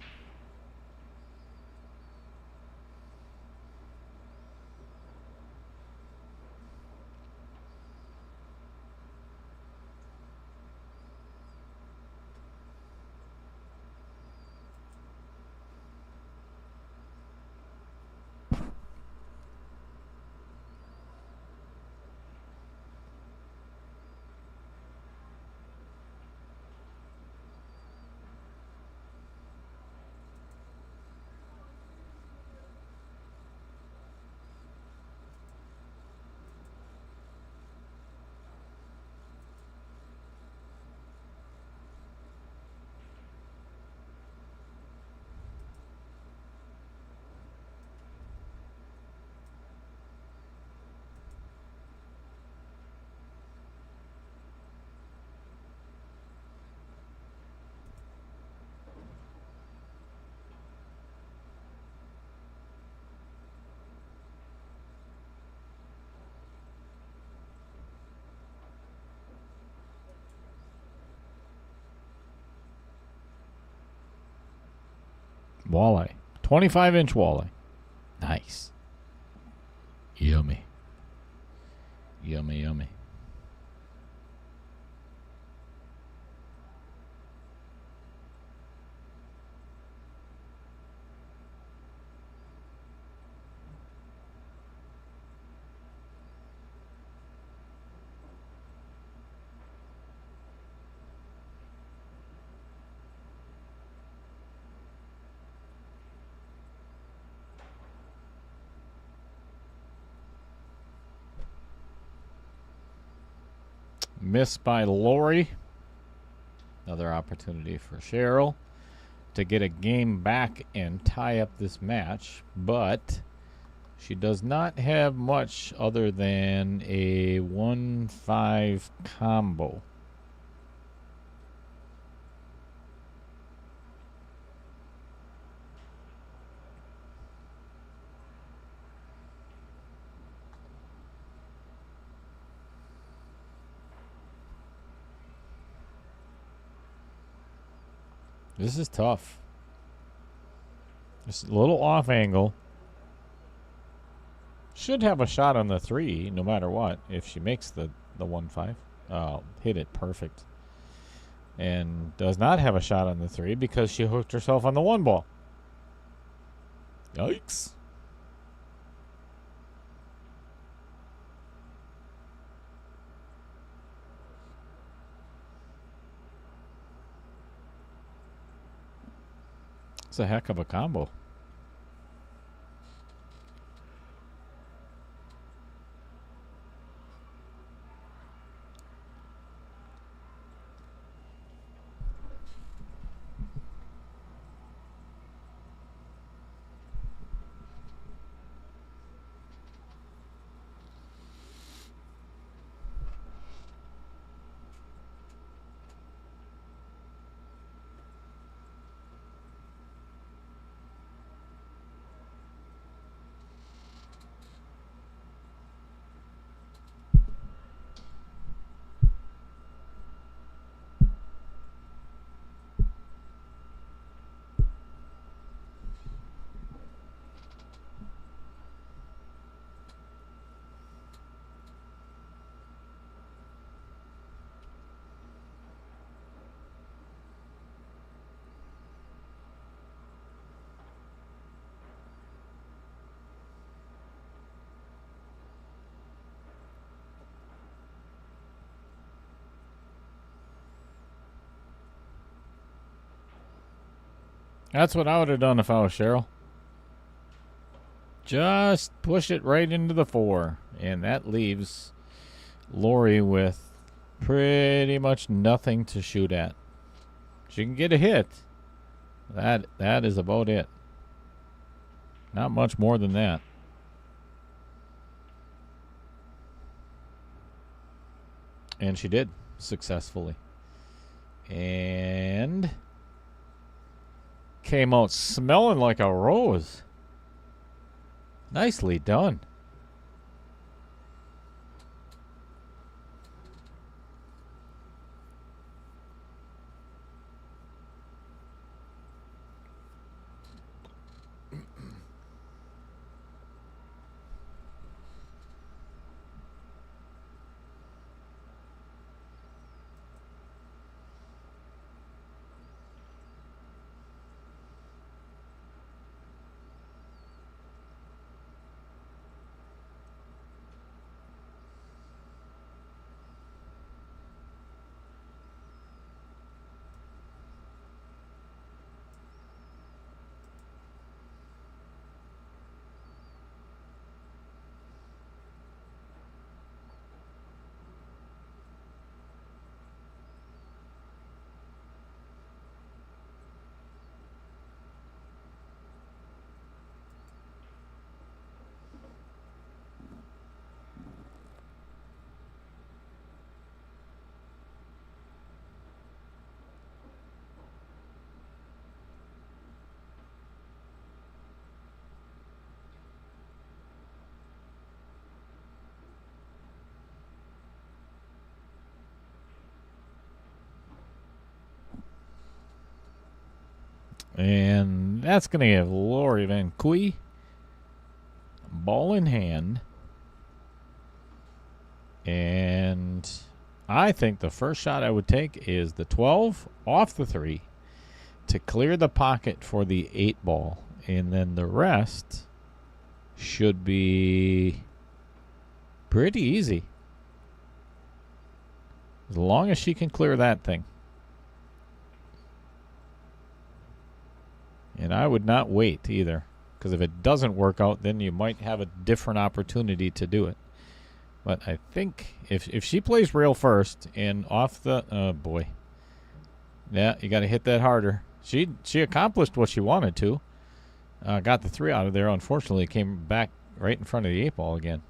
Walleye. 25-inch walleye. Nice. Yummy. Yummy, yummy. Missed by Lori. Another opportunity for Cheryl to get a game back and tie up this match, but she does not have much other than a 1-5 combo. This is tough. Just a little off angle. Should have a shot on the 3 no matter what if she makes the 1-5. Oh, hit it perfect. And does not have a shot on the 3 because she hooked herself on the 1 ball. Yikes. It's a heck of a combo. That's what I would have done if I was Cheryl. Just push it right into the 4. And that leaves Lori with pretty much nothing to shoot at. She can get a hit. That is about it. Not much more than that. And she did successfully. And came out smelling like a rose. Nicely done. And that's going to give Lori VanKooy ball in hand. And I think the first shot I would take is the 12 off the 3 to clear the pocket for the 8 ball. And then the rest should be pretty easy, as long as she can clear that thing. And I would not wait either, because if it doesn't work out, then you might have a different opportunity to do it. But I think if she plays rail first and off the... Oh, boy. Yeah, you got to hit that harder. She accomplished what she wanted to. Got the 3 out of there. Unfortunately, it came back right in front of the 8 ball again.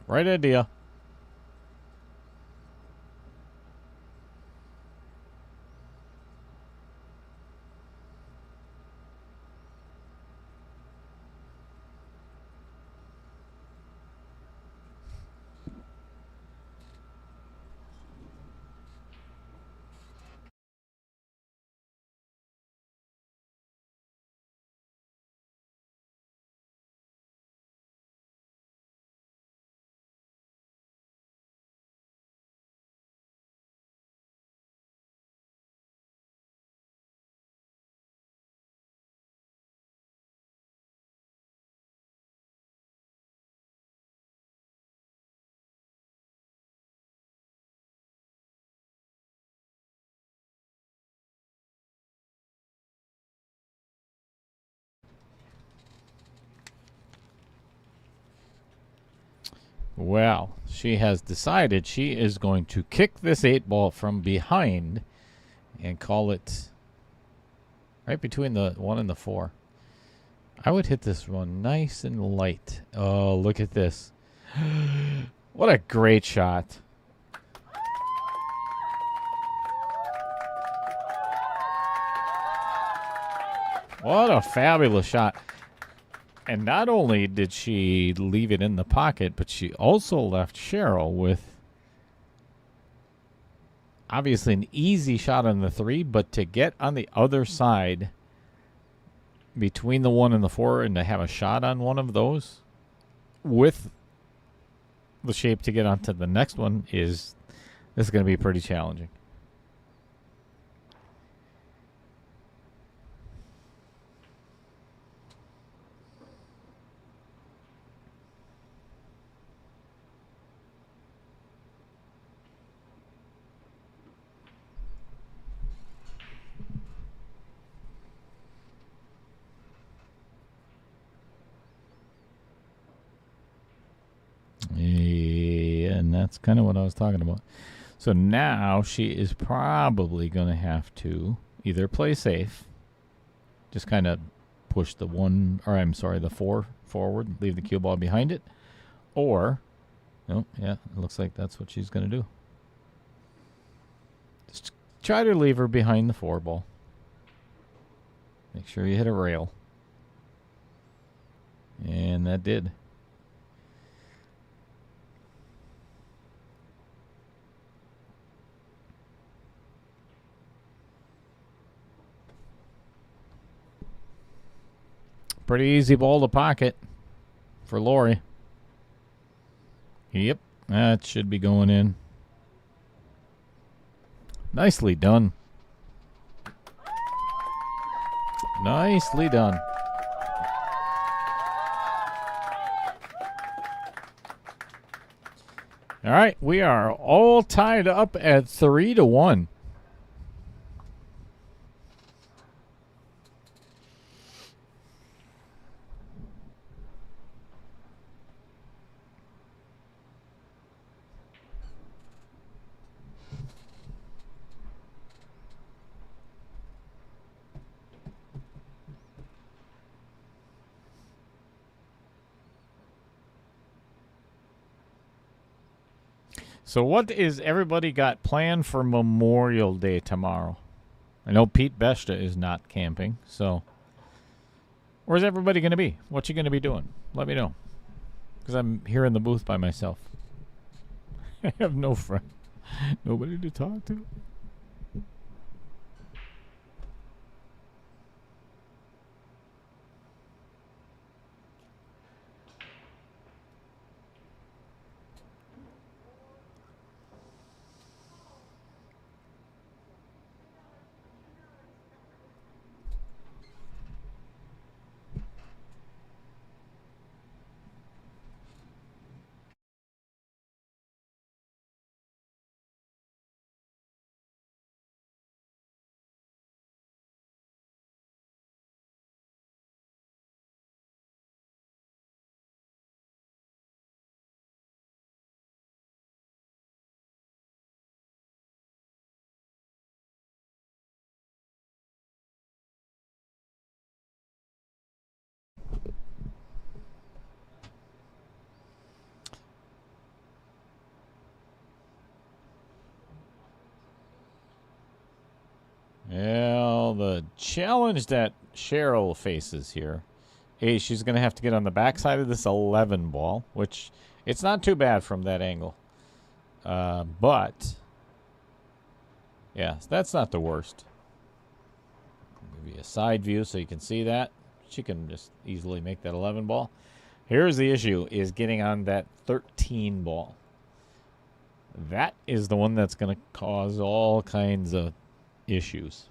Right idea. Well, she has decided she is going to kick this 8 ball from behind and call it right between the 1 and the 4. I would hit this one nice and light. Oh, look at this. What a great shot. What a fabulous shot. And not only did she leave it in the pocket, but she also left Cheryl with obviously an easy shot on the 3, but to get on the other side between the 1 and the 4 and to have a shot on one of those with the shape to get onto the next one is going to be pretty challenging. And that's kind of what I was talking about. So now she is probably going to have to either play safe, just kind of push the 4 forward, leave the cue ball behind it, or, oh, yeah, it looks like that's what she's going to do. try to leave her behind the 4 ball. Make sure you hit a rail. And that did. Pretty easy ball to pocket for Lori. Yep, that should be going in. Nicely done. Nicely done. All right, we are all tied up at 3-1. So what is everybody got planned for Memorial Day tomorrow? I know Pete Beshta is not camping, so where's everybody going to be? What you going to be doing? Let me know, because I'm here in the booth by myself. I have no friend, nobody to talk to. Well, the challenge that Cheryl faces here is she's going to have to get on the backside of this 11 ball, which it's not too bad from that angle. But, yeah, that's not the worst. I'll give you a side view so you can see that. She can just easily make that 11 ball. Here's the issue, is getting on that 13 ball. That is the one that's going to cause all kinds of issues.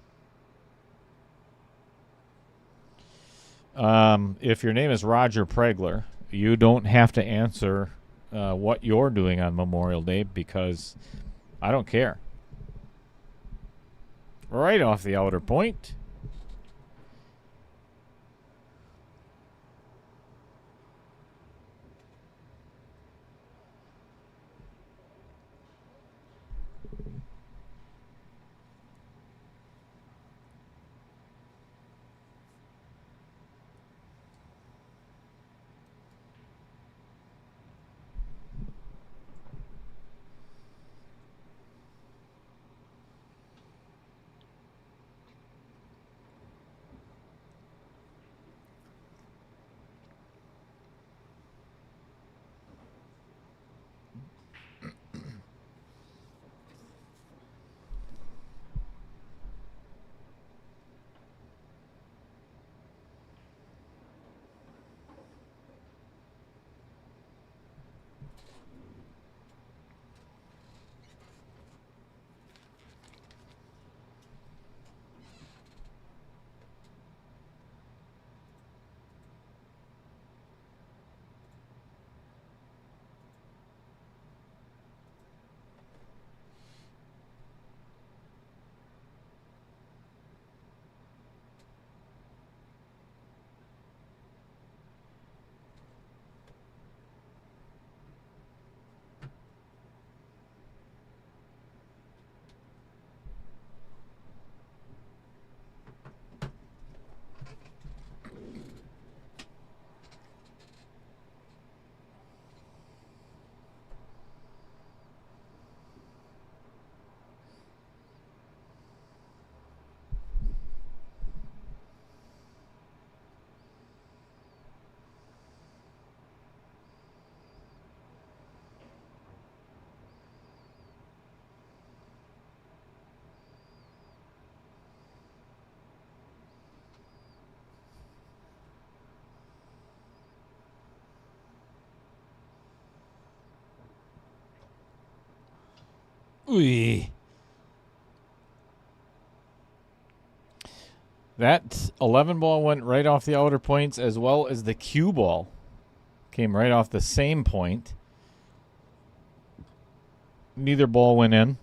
If your name is Roger Pregler, you don't have to answer what you're doing on Memorial Day, because I don't care. Right off the outer point. Ooh. That 11 ball went right off the outer points, as well as the cue ball came right off the same point. Neither ball went in.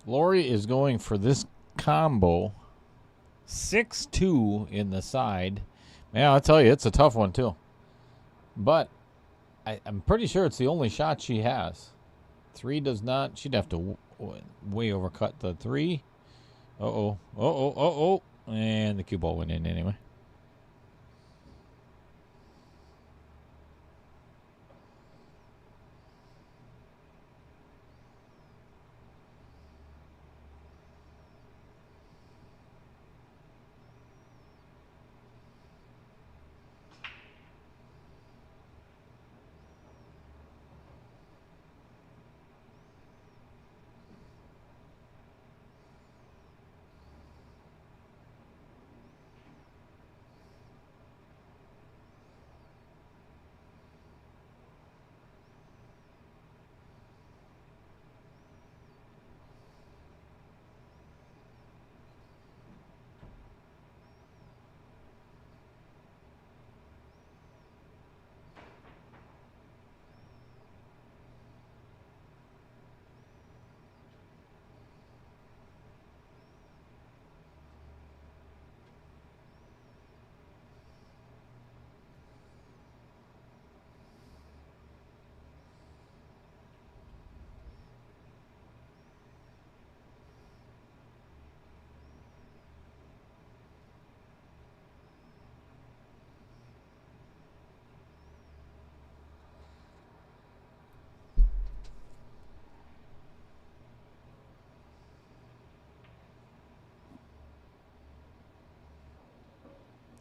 Lori is going for this combo. 6-2 in the side. Man, I'll tell you, it's a tough one, too. But I'm pretty sure it's the only shot she has. 3 does not. She'd have to way overcut the 3. Uh-oh. Uh-oh. Uh-oh. And the cue ball went in anyway.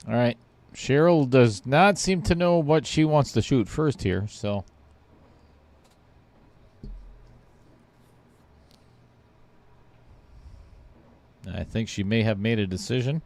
All right. Cheryl does not seem to know what she wants to shoot first here, so. I think she may have made a decision.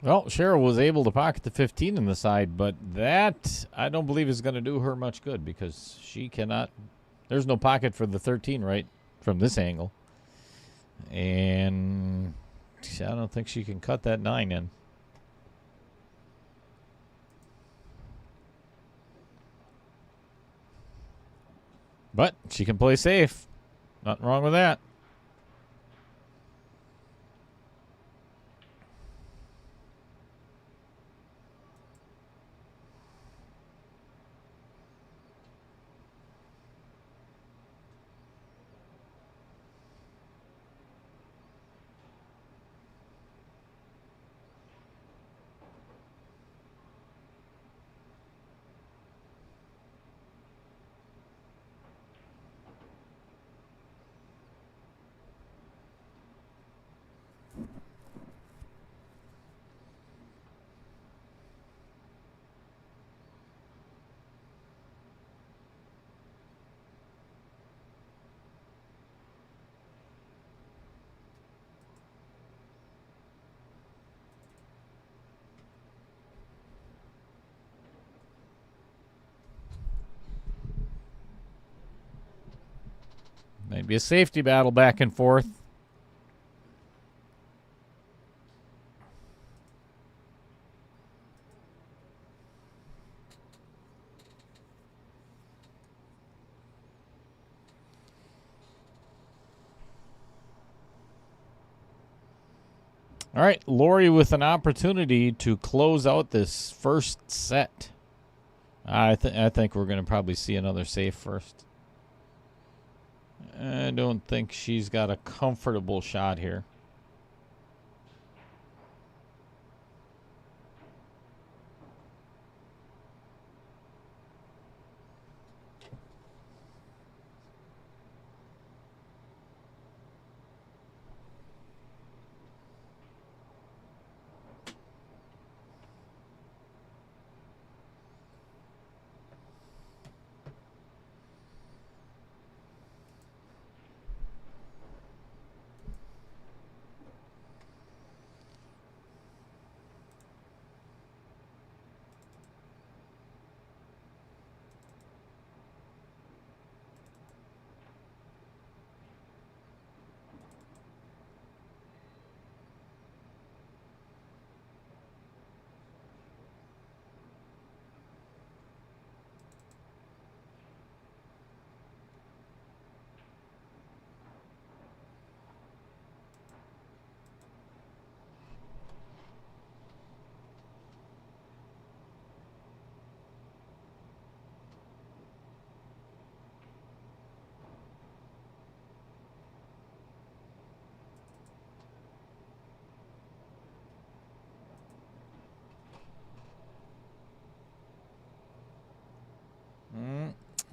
Well, Cheryl was able to pocket the 15 in the side, but that I don't believe is going to do her much good because she cannot. There's no pocket for the 13 right from this angle. And I don't think she can cut that 9 in. But she can play safe. Nothing wrong with that. Maybe a safety battle back and forth. All right, Lori with an opportunity to close out this first set. I think we're going to probably see another safe first. I don't think she's got a comfortable shot here.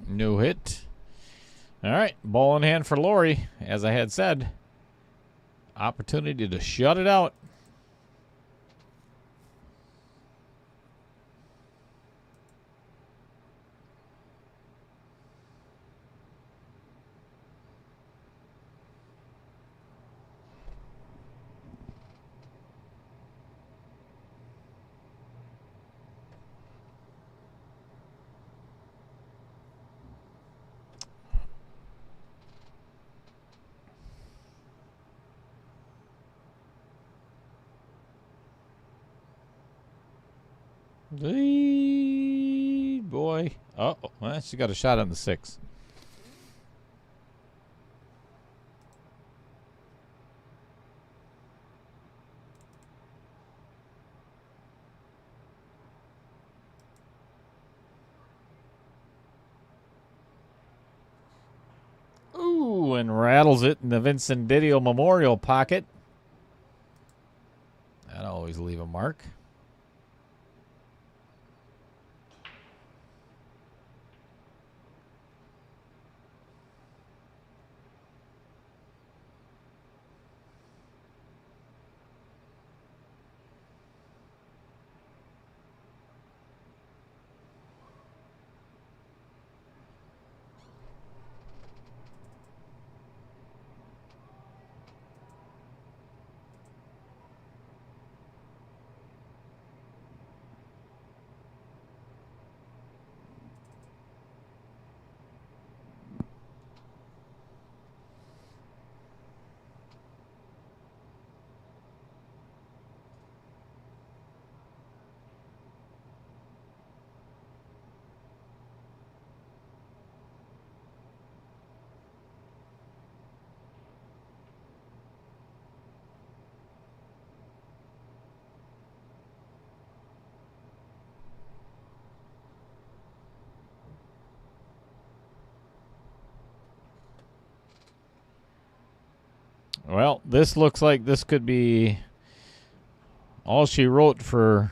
No hit. All right, ball in hand for Lori. As I had said, opportunity to shut it out. Boy. Oh, well, she got a shot on the 6. Ooh, and rattles it in the Vincent Didio Memorial pocket. That'll always leave a mark. Well, this looks like this could be all she wrote for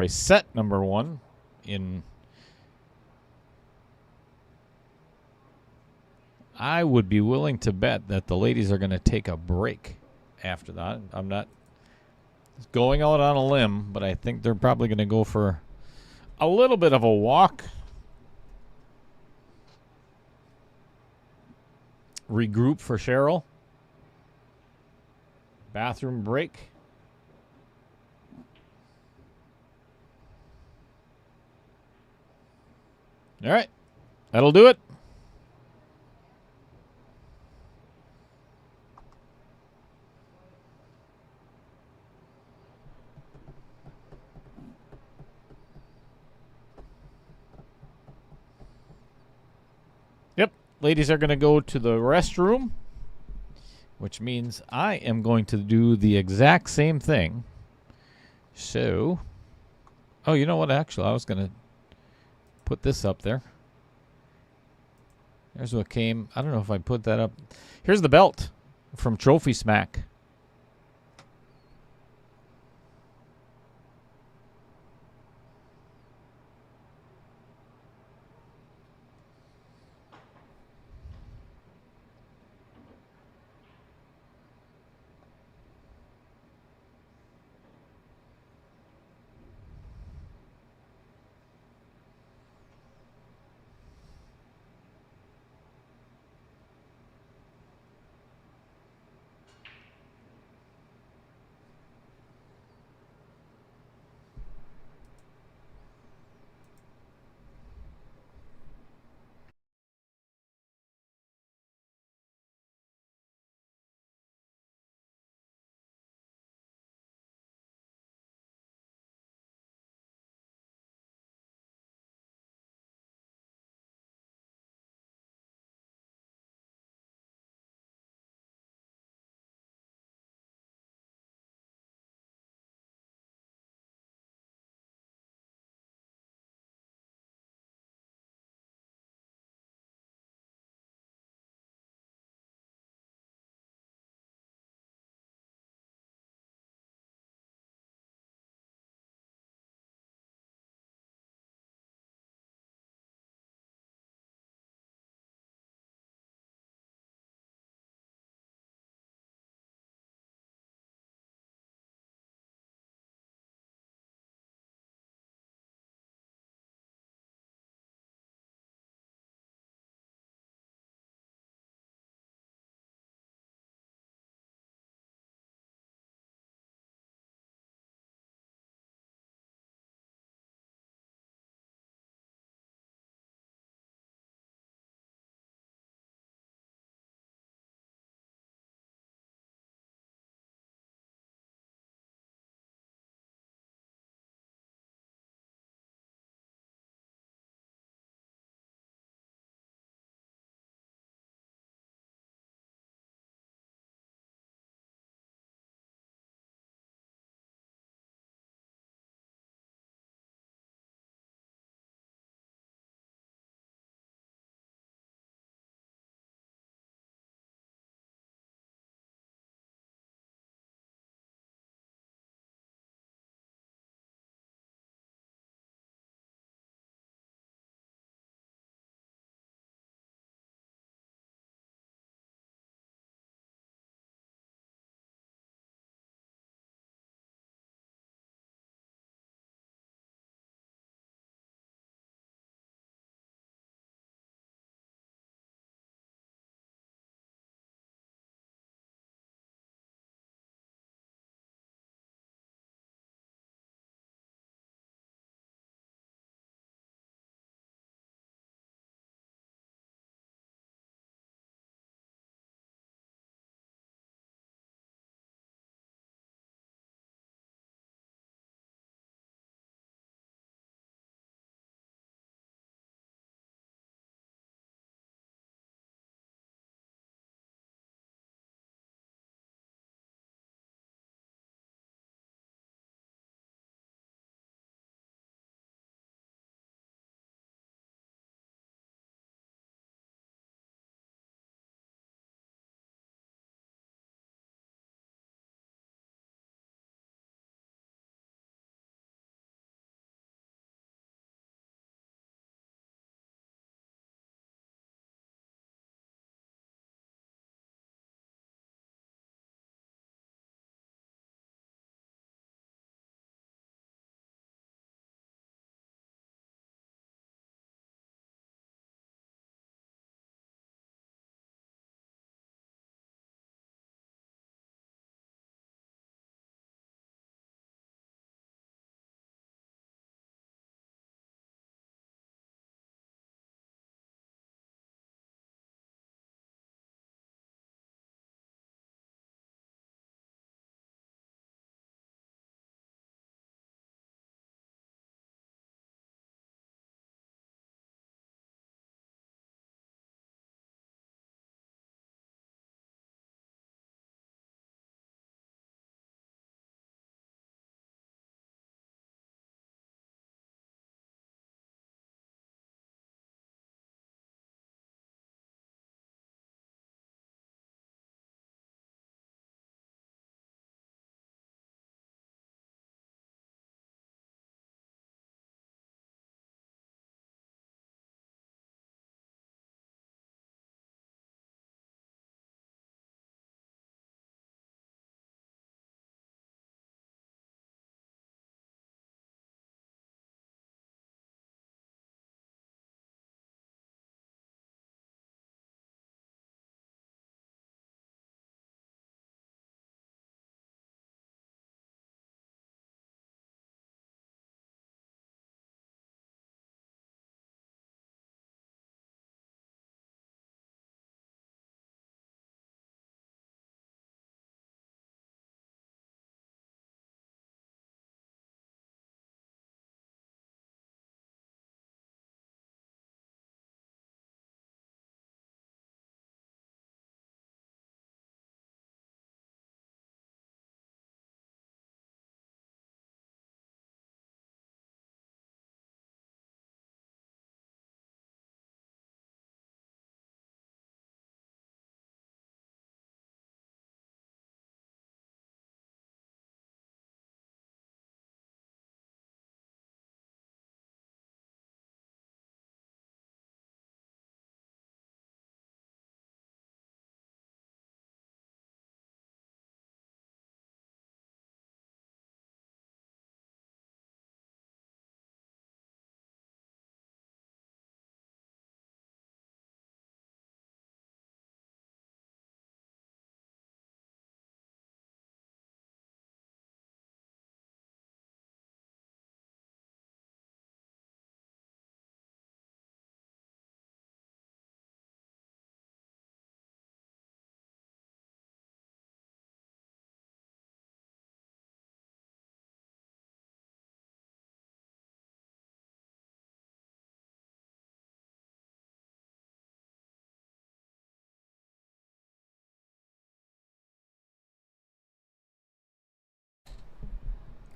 set number 1 in. I would be willing to bet that the ladies are going to take a break after that. I'm not going out on a limb, but I think they're probably going to go for a little bit of a walk. Regroup for Cheryl. Bathroom break. All right. That'll do it. Yep. Ladies are going to go to the restroom, which means I am going to do the exact same thing. So, oh, you know what? Actually, I was going to put this up there. There's what came. I don't know if I put that up. Here's the belt from Trophy Smack.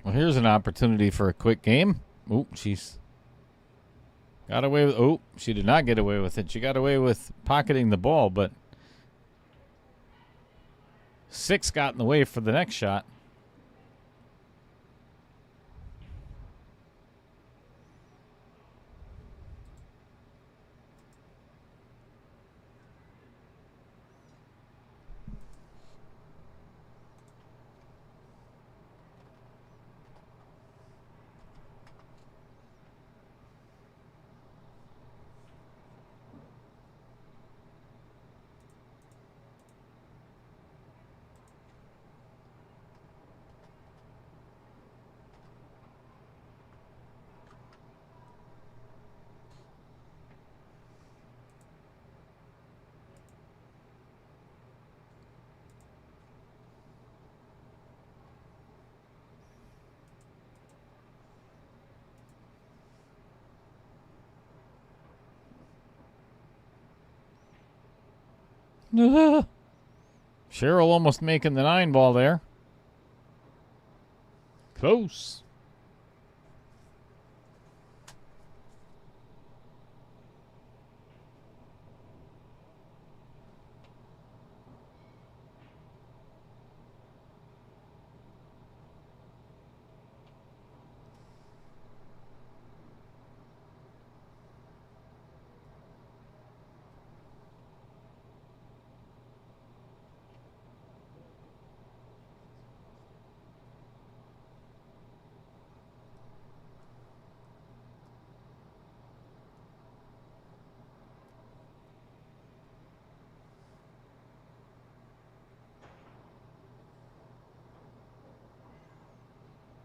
Well, here's an opportunity for a quick game. Oop, she's got away with... Oh, she did not get away with it. She got away with pocketing the ball, but 6 got in the way for the next shot. Cheryl almost making the 9 ball there. Close.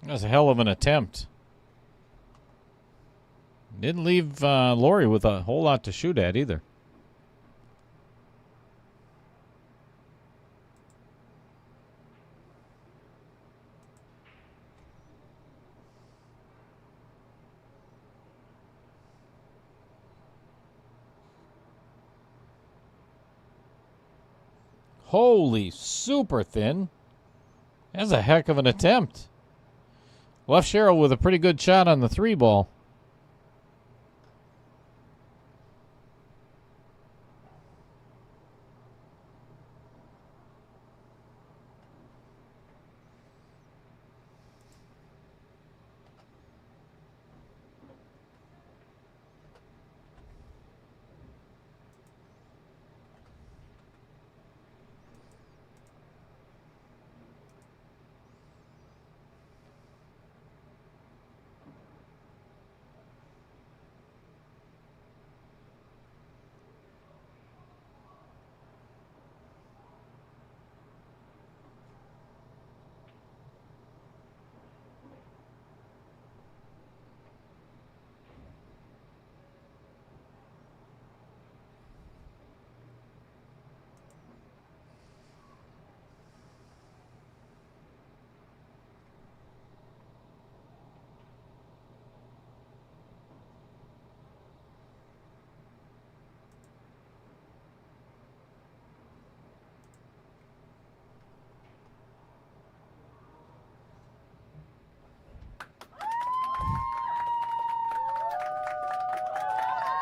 That was a hell of an attempt. Didn't leave Lori with a whole lot to shoot at either. Holy super thin. That's a heck of an attempt. Left Cheryl with a pretty good shot on the 3 ball.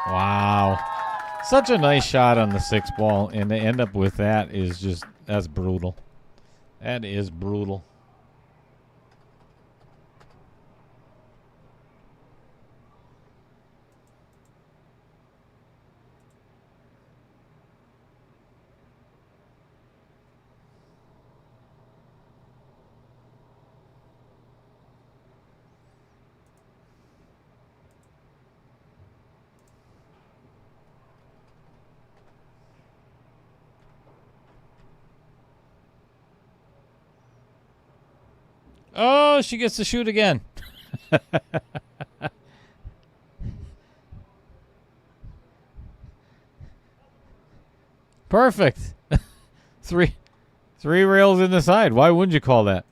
Wow. Such a nice shot on the 6 ball, and to end up with that is just, that's brutal. That is brutal. Oh, she gets to shoot again. Perfect. Three rails in the side. Why wouldn't you call that?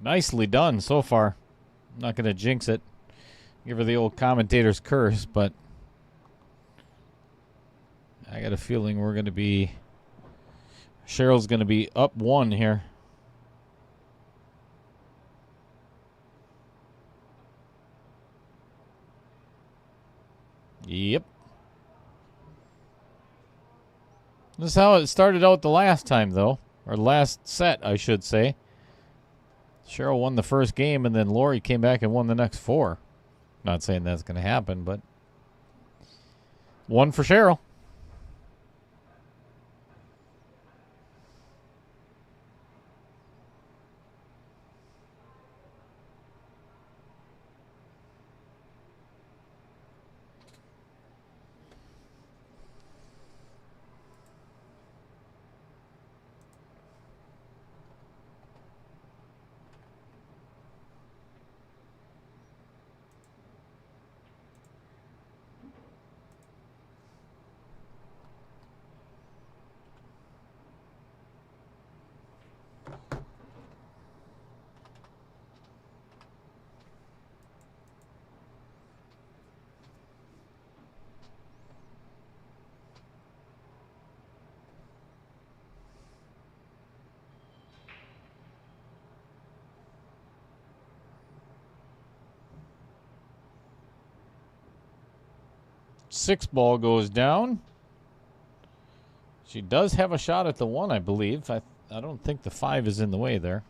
Nicely done so far. I'm not going to jinx it. Give her the old commentator's curse, but I got a feeling we're going to be... Cheryl's going to be up 1 here. Yep. This is how it started out the last time, though. Or last set, I should say. Cheryl won the first game, and then Lori came back and won the next 4. Not saying that's going to happen, but 1 for Cheryl. Six ball goes down. She does have a shot at the 1, I believe. I don't think the 5 is in the way there.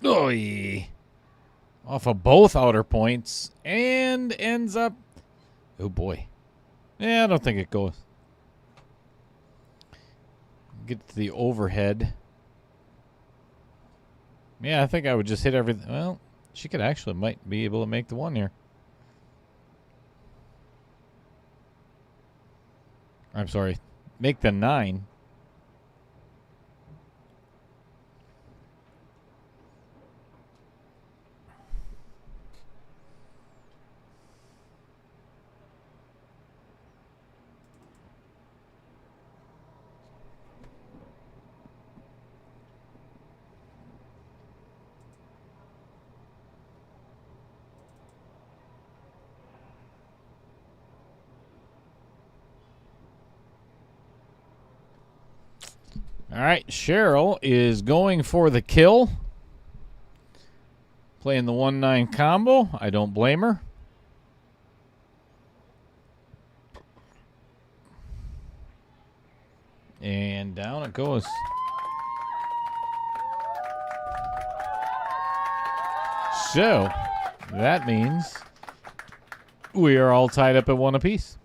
Oy. Off of both outer points and ends up... Oh, boy. Yeah, I don't think it goes. Get to the overhead. Yeah, I think I would just hit everything. Well, she could actually might be able to make the 1 here. I'm sorry. Make the 9. All right, Cheryl is going for the kill. Playing the 1-9 combo. I don't blame her. And down it goes. So, that means we are all tied up at 1 apiece.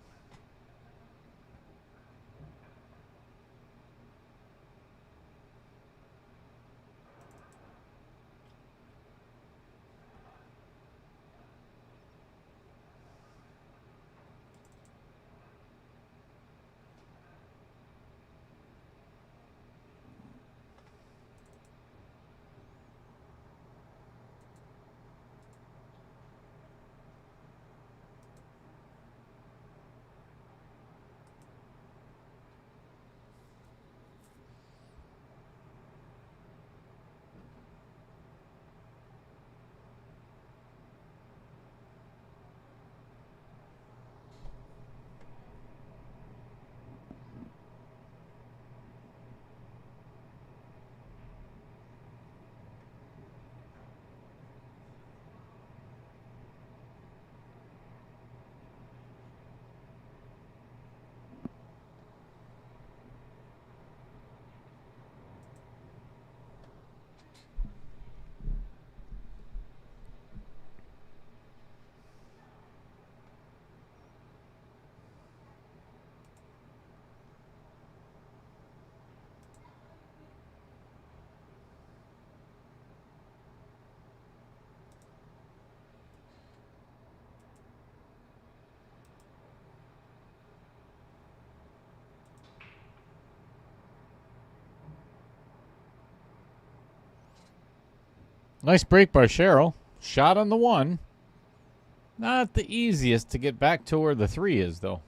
Nice break by Cheryl. Shot on the 1. Not the easiest to get back to where the 3 is, though.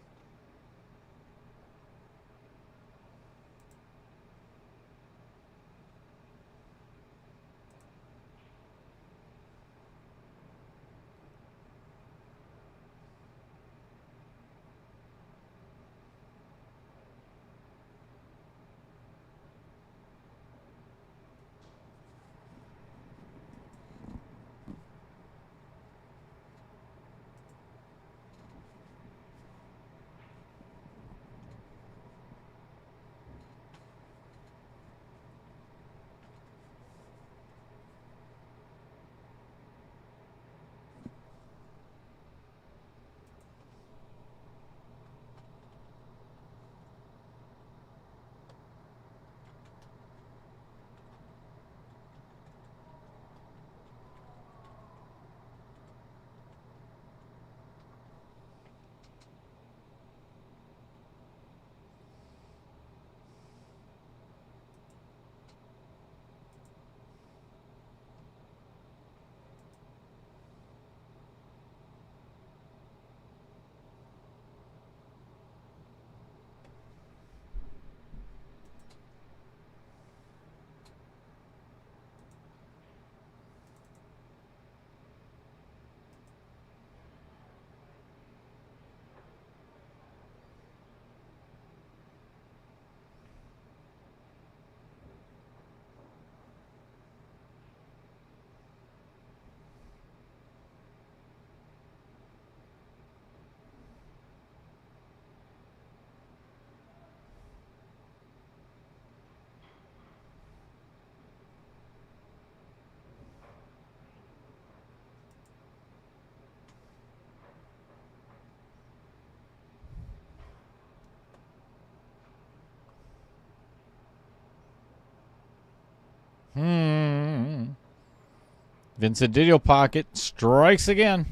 Vincent Didio pocket strikes again.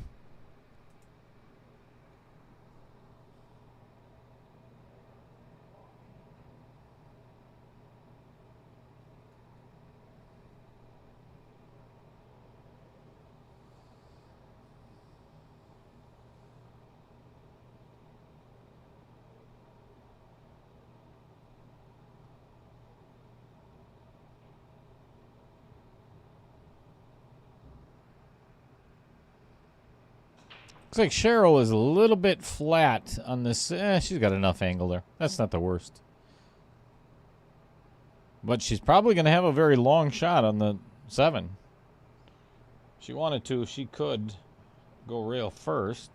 Looks like Cheryl is a little bit flat on this. She's got enough angle there. That's not the worst. But she's probably going to have a very long shot on the 7. If she wanted to, she could go rail first.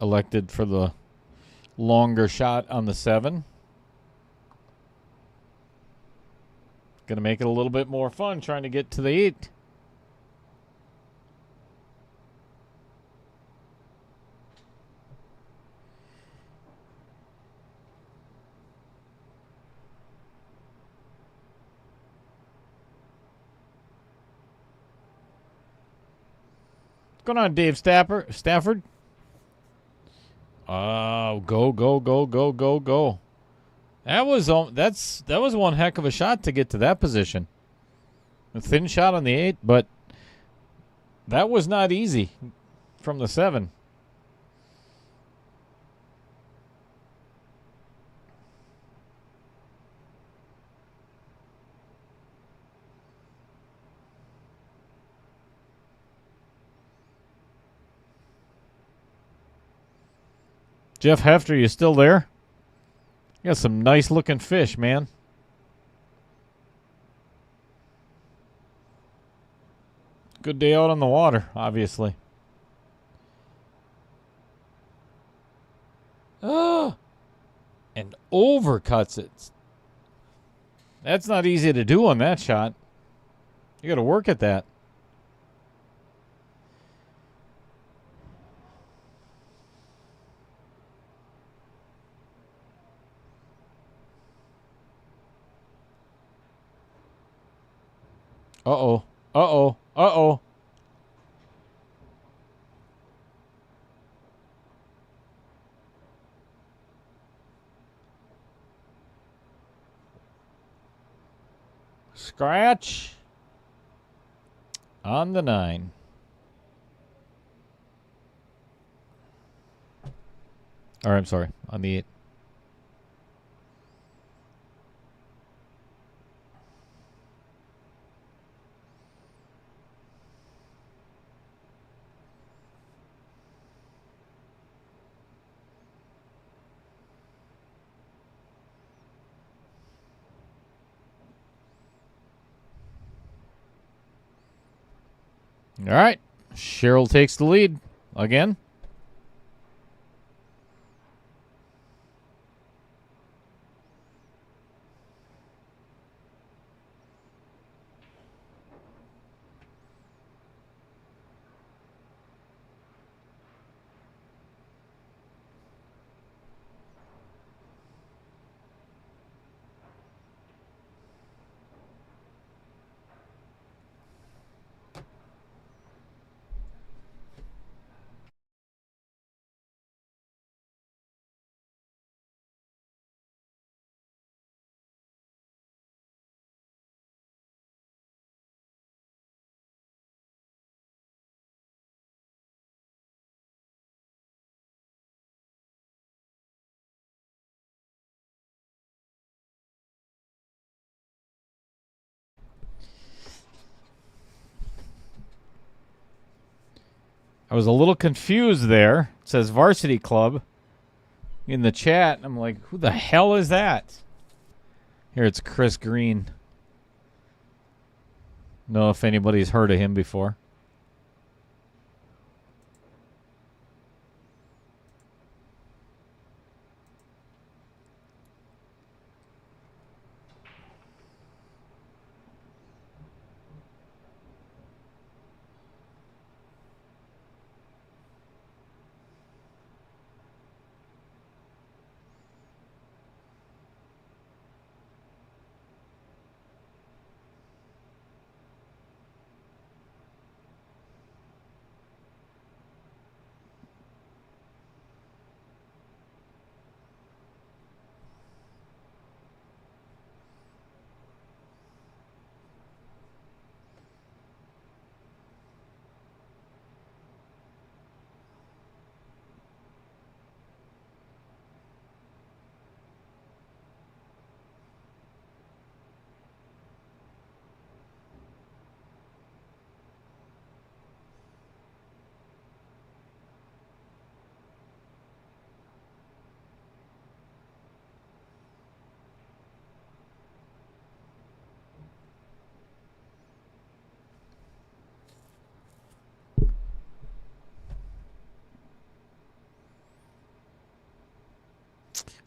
Elected for the longer shot on the 7. Going to make it a little bit more fun trying to get to the 8. What's going on, Dave Stafford? Oh, go, go, go, go, go, go. That was one heck of a shot to get to that position. A thin shot on the 8, but that was not easy from the 7. Jeff Hefter, you still there? You got some nice looking fish, man. Good day out on the water, obviously. Oh, and overcuts it. That's not easy to do on that shot. You got to work at that. Uh-oh. Uh-oh. Uh-oh. Scratch on the 9. Or I'm sorry, on the 8. All right. Cheryl takes the lead again. I was a little confused there. It says Varsity Club in the chat. I'm like, who the hell is that? Here, it's Chris Green. Know if anybody's heard of him before.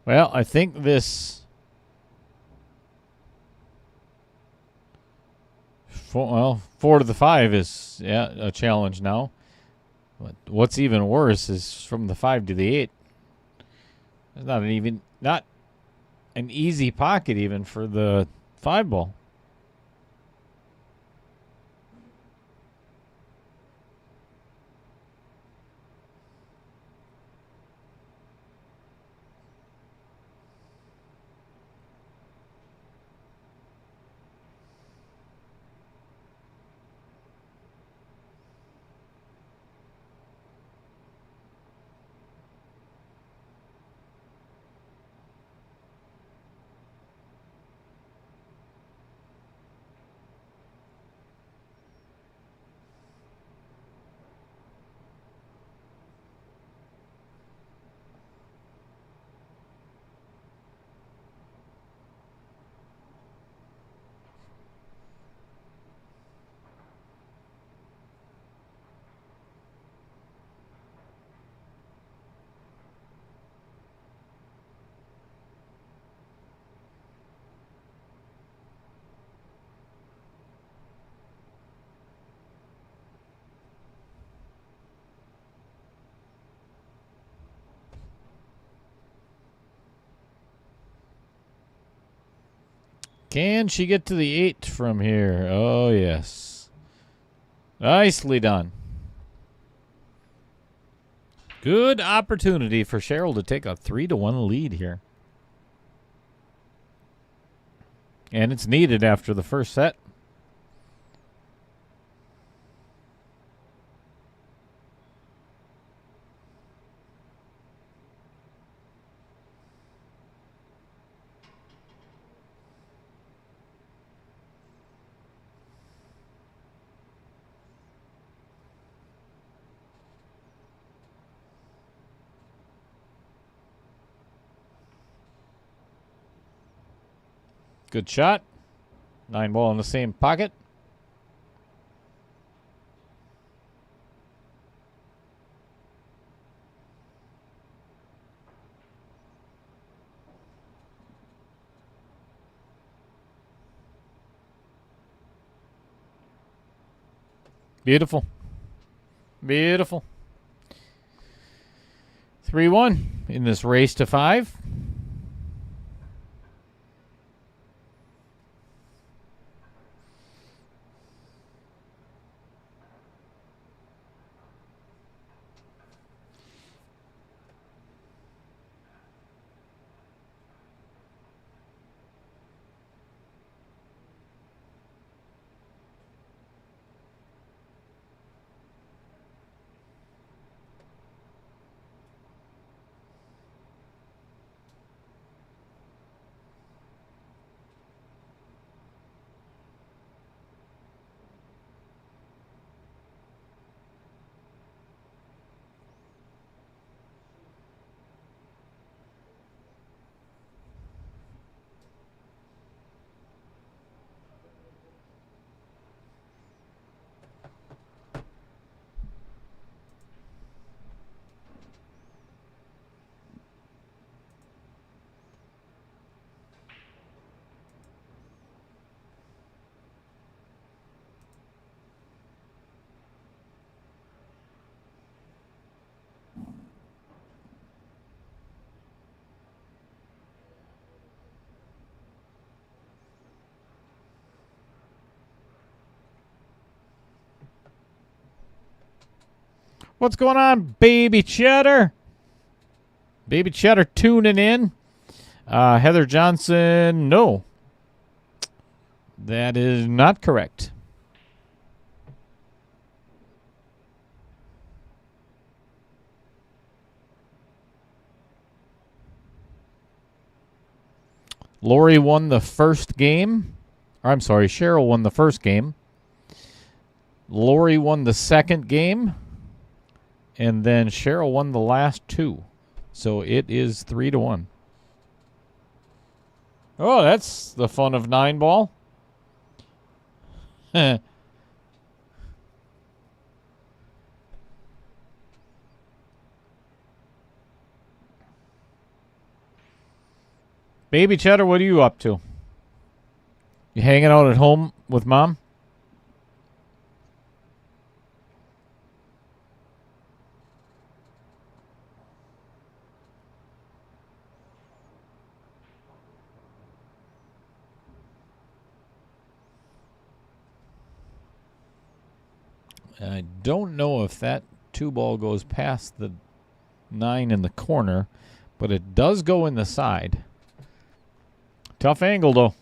Well, I think this... Four to the 5 is a challenge now. But what's even worse is from the 5 to the 8. It's not an easy pocket even for the 5 ball. Can she get to the 8 from here? Oh, yes. Nicely done. Good opportunity for Cheryl to take a 3-1 lead here. And it's needed after the first set. Good shot. 9 ball in the same pocket. Beautiful. Beautiful. 3-1 in this race to 5. What's going on, Baby Cheddar? Baby Cheddar tuning in. Heather Johnson, no. That is not correct. Lori won the first game. Or, I'm sorry, Cheryl won the first game. Lori won the second game. And then Cheryl won the last 2. So it is 3-1. Oh, that's the fun of 9 ball. Baby Cheddar, what are you up to? You hanging out at home with Mom? I don't know if that 2-ball goes past the 9 in the corner, but it does go in the side. Tough angle, though.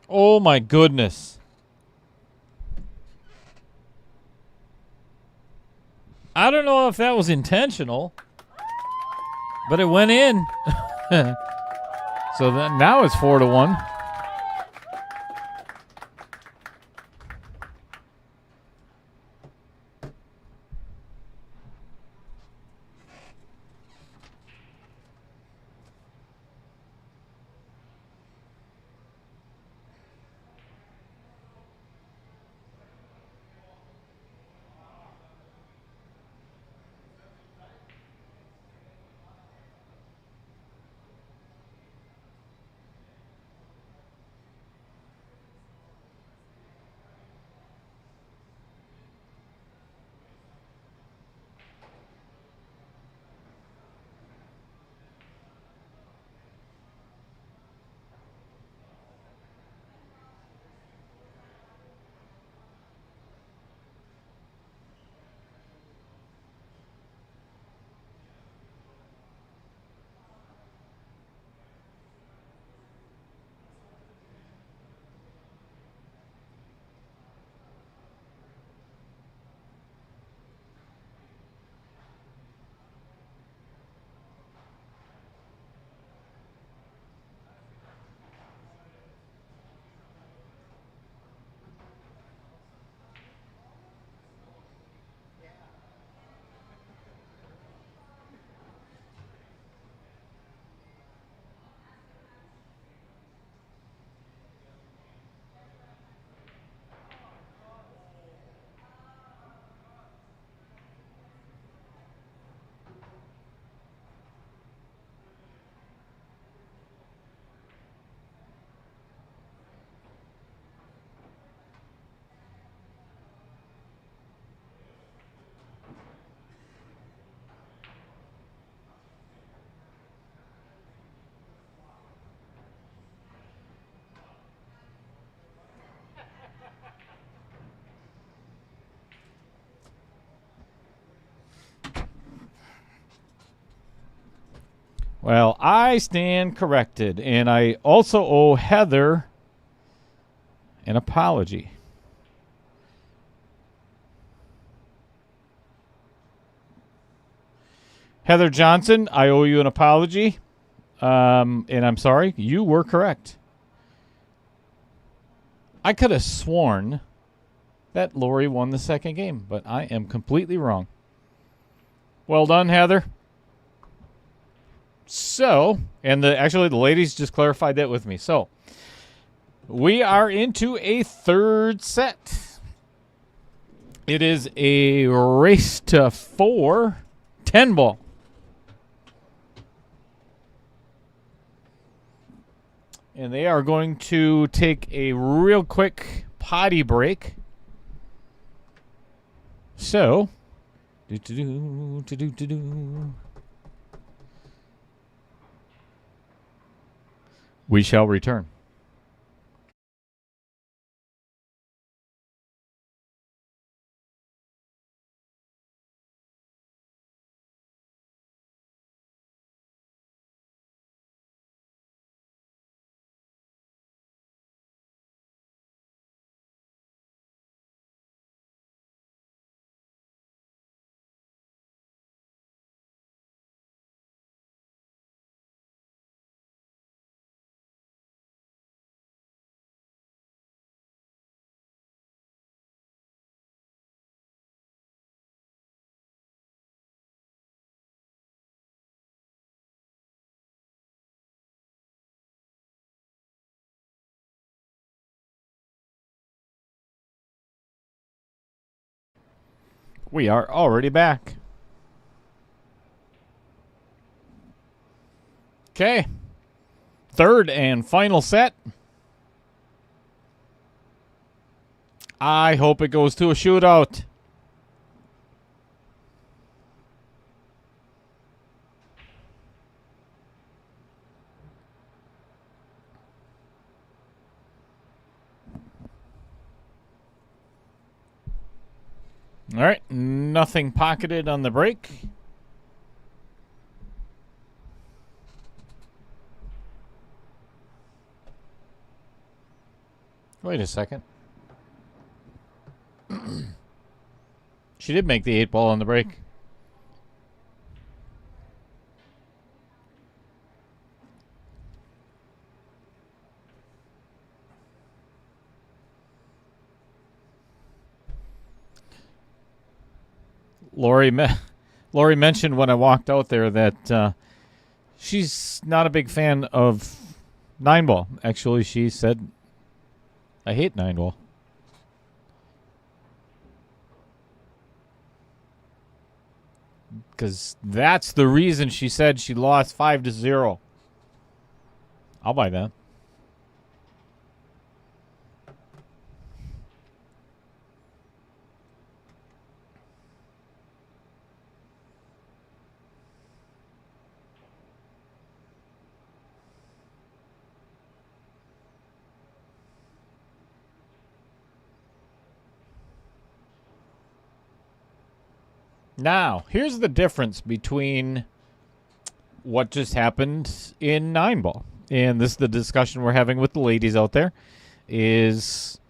Oh, my goodness. I don't know if that was intentional, but it went in. So now it's 4-1. Well, I stand corrected, and I also owe Heather an apology. Heather Johnson, I owe you an apology, and I'm sorry. You were correct. I could have sworn that Lori won the second game, but I am completely wrong. Well done, Heather. So, and actually the ladies just clarified that with me. So, we are into a third set. It is a race to 4, 10-ball. And they are going to take a real quick potty break. So, we shall return. We are already back. Okay. Third and final set. I hope it goes to a shootout. All right, nothing pocketed on the break. Wait a second. She did make the 8-ball on the break. Lori mentioned when I walked out there that she's not a big fan of 9-ball. Actually, she said, I hate 9-ball. Because that's the reason she said she lost 5-0. I'll buy that. Now, here's the difference between what just happened in 9-ball. And this is the discussion we're having with the ladies out there, is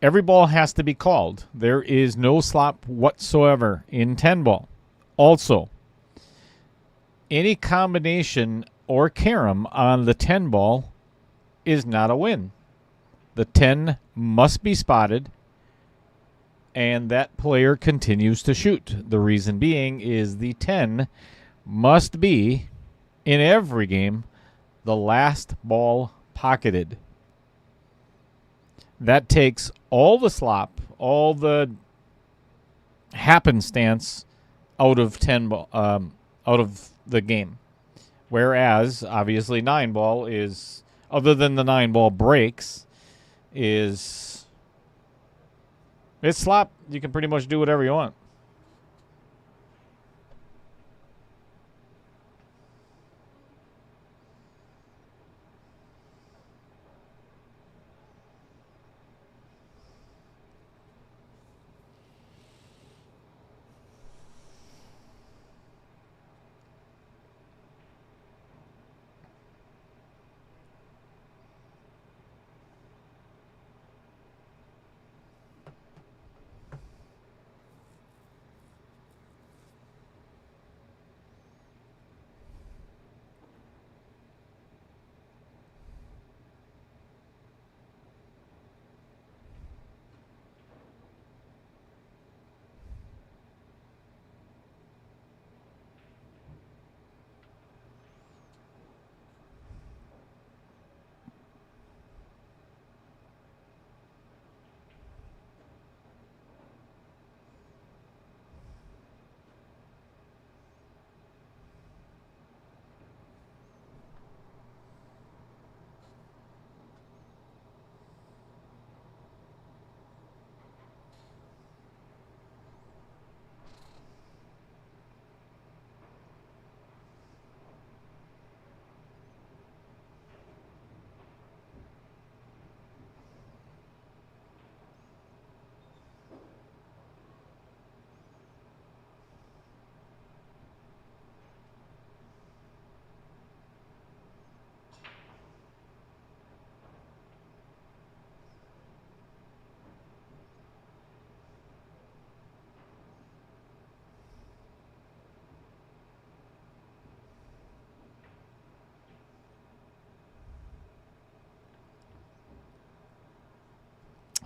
every ball has to be called. There is no slop whatsoever in 10-ball. Also, any combination or carom on the 10-ball is not a win. The 10 must be spotted, and that player continues to shoot. The reason being is the 10 must be, in every game, the last ball pocketed. That takes all the slop, all the happenstance out of 10-ball, out of the game. Whereas, obviously, 9-ball is, other than the 9-ball breaks, is... It's slop. You can pretty much do whatever you want.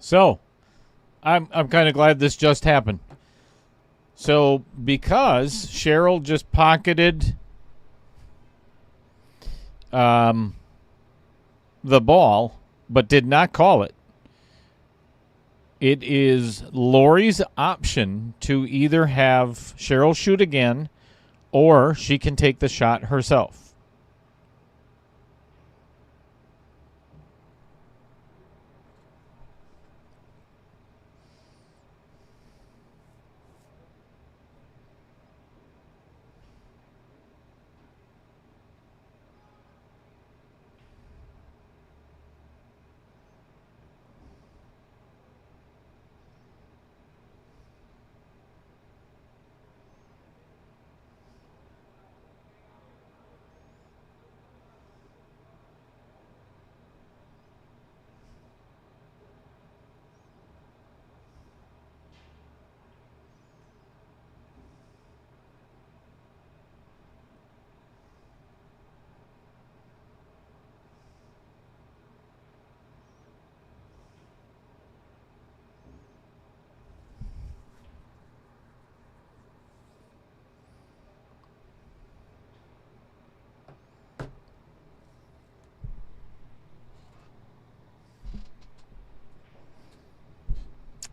So, I'm kind of glad this just happened. So, because Cheryl just pocketed the ball, but did not call it, it is Lori's option to either have Cheryl shoot again, or she can take the shot herself.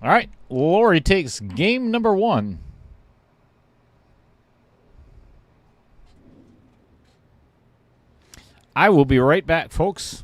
All right, Lori takes game number 1. I will be right back, folks.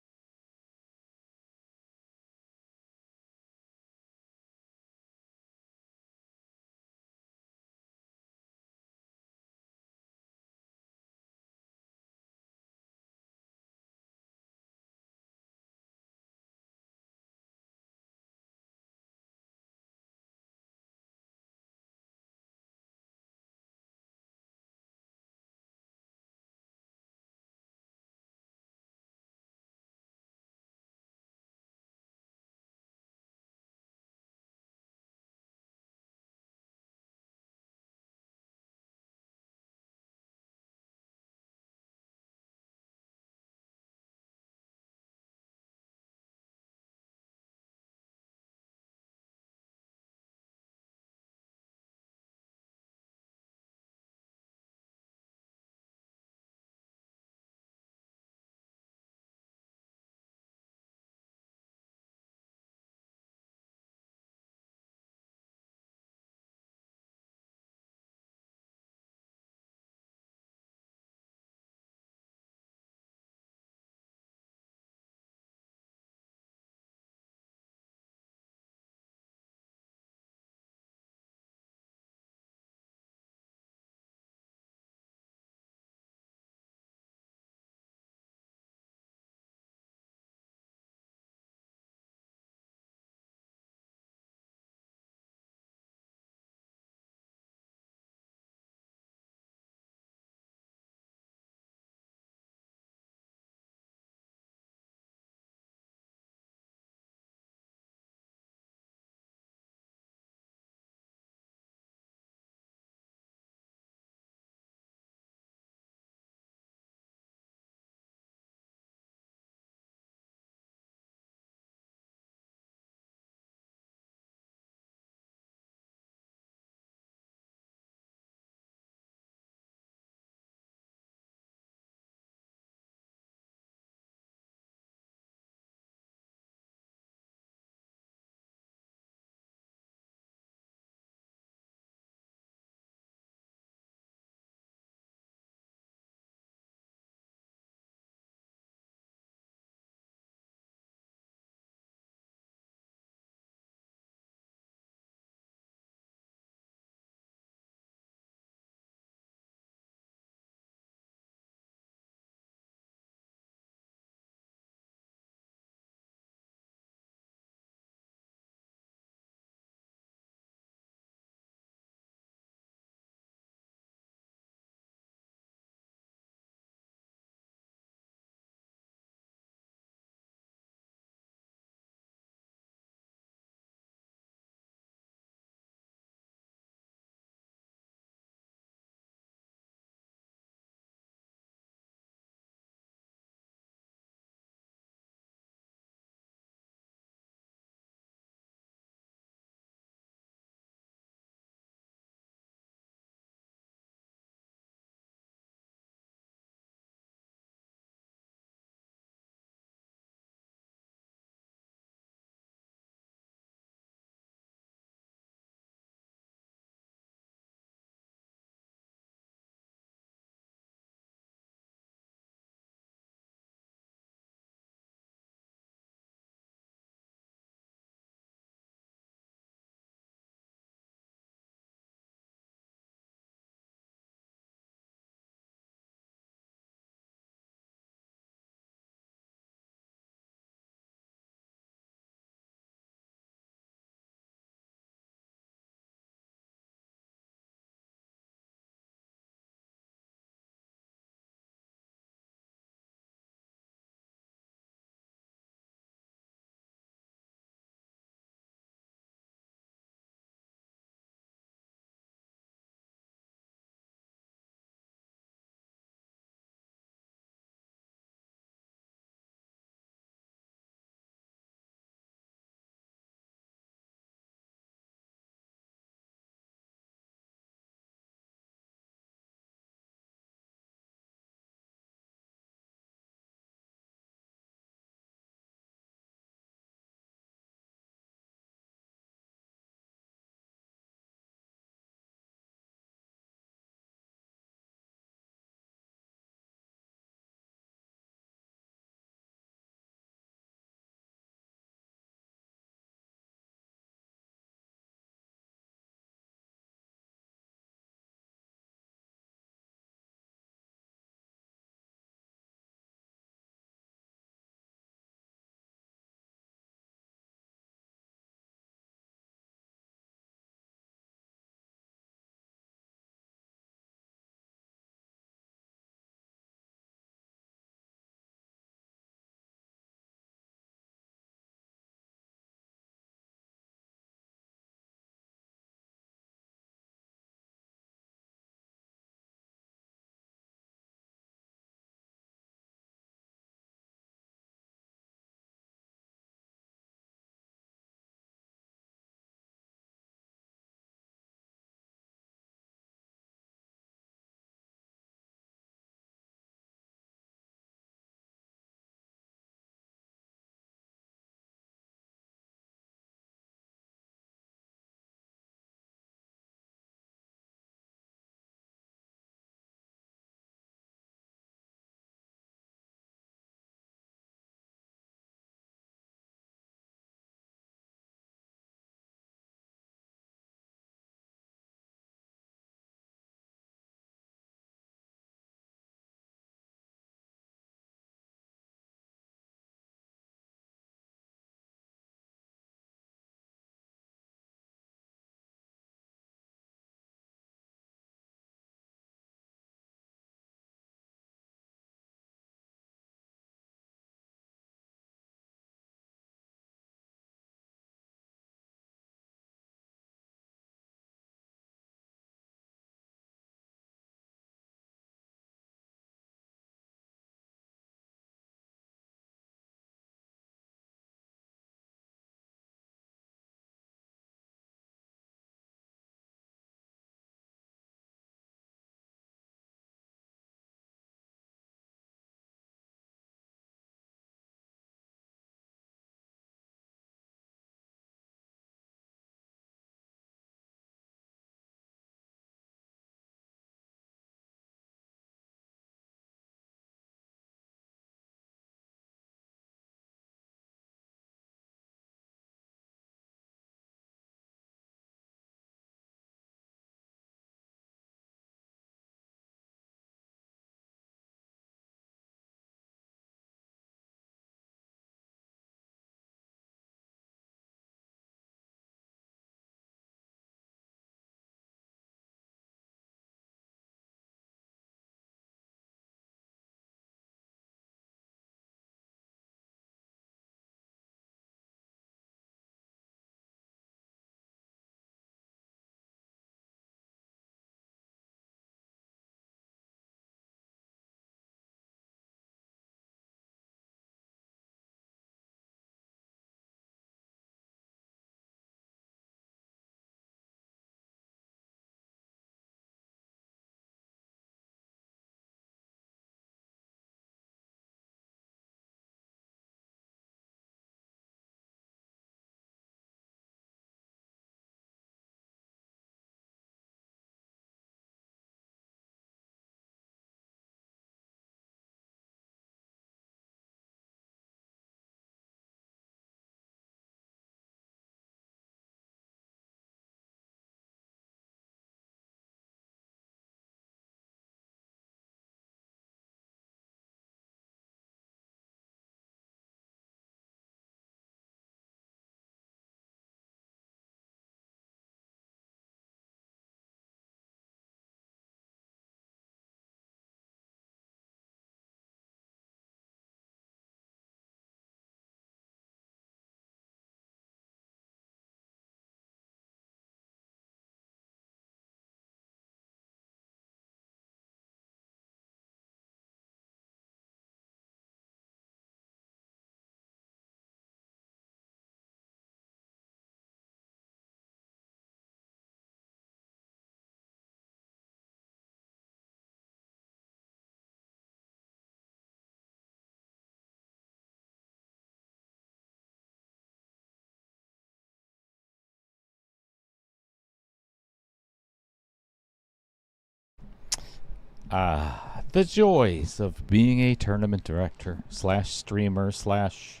The joys of being a tournament director slash streamer slash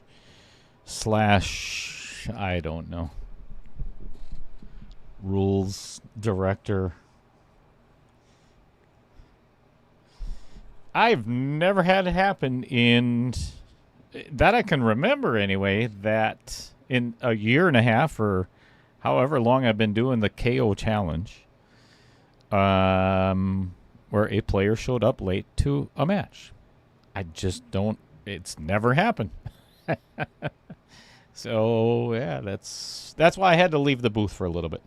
I don't know, rules director. I've never had it happen in that I can remember anyway, that in a year and a half or however long I've been doing the KO challenge, where a player showed up late to a match. I just don't, it's never happened. So yeah, that's why I had to leave the booth for a little bit.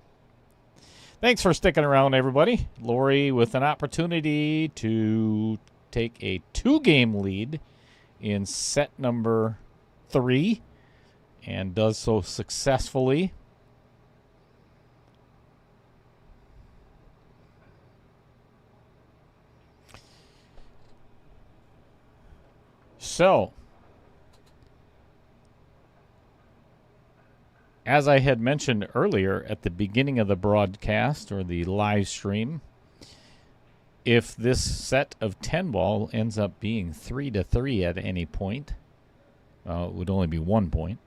Thanks for sticking around, everybody. Lori with an opportunity to take a 2-game lead in set number 3 and does so successfully. So, as I had mentioned earlier at the beginning of the broadcast or the live stream, if this set of 10 ball ends up being 3-3 at any point, it would only be 1 point.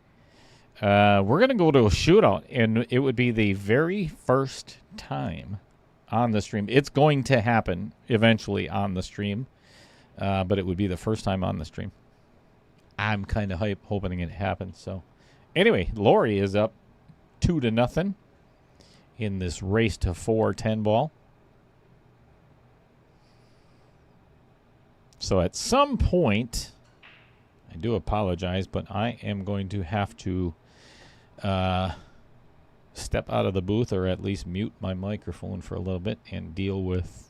We're going to go to a shootout, and it would be the very first time on the stream. It's going to happen eventually on the stream, but it would be the first time on the stream. I'm kind of hoping it happens. So, anyway, Lori is up 2-0 in this race to 4 10 ball. So at some point, I do apologize, but I am going to have to step out of the booth, or at least mute my microphone for a little bit and deal with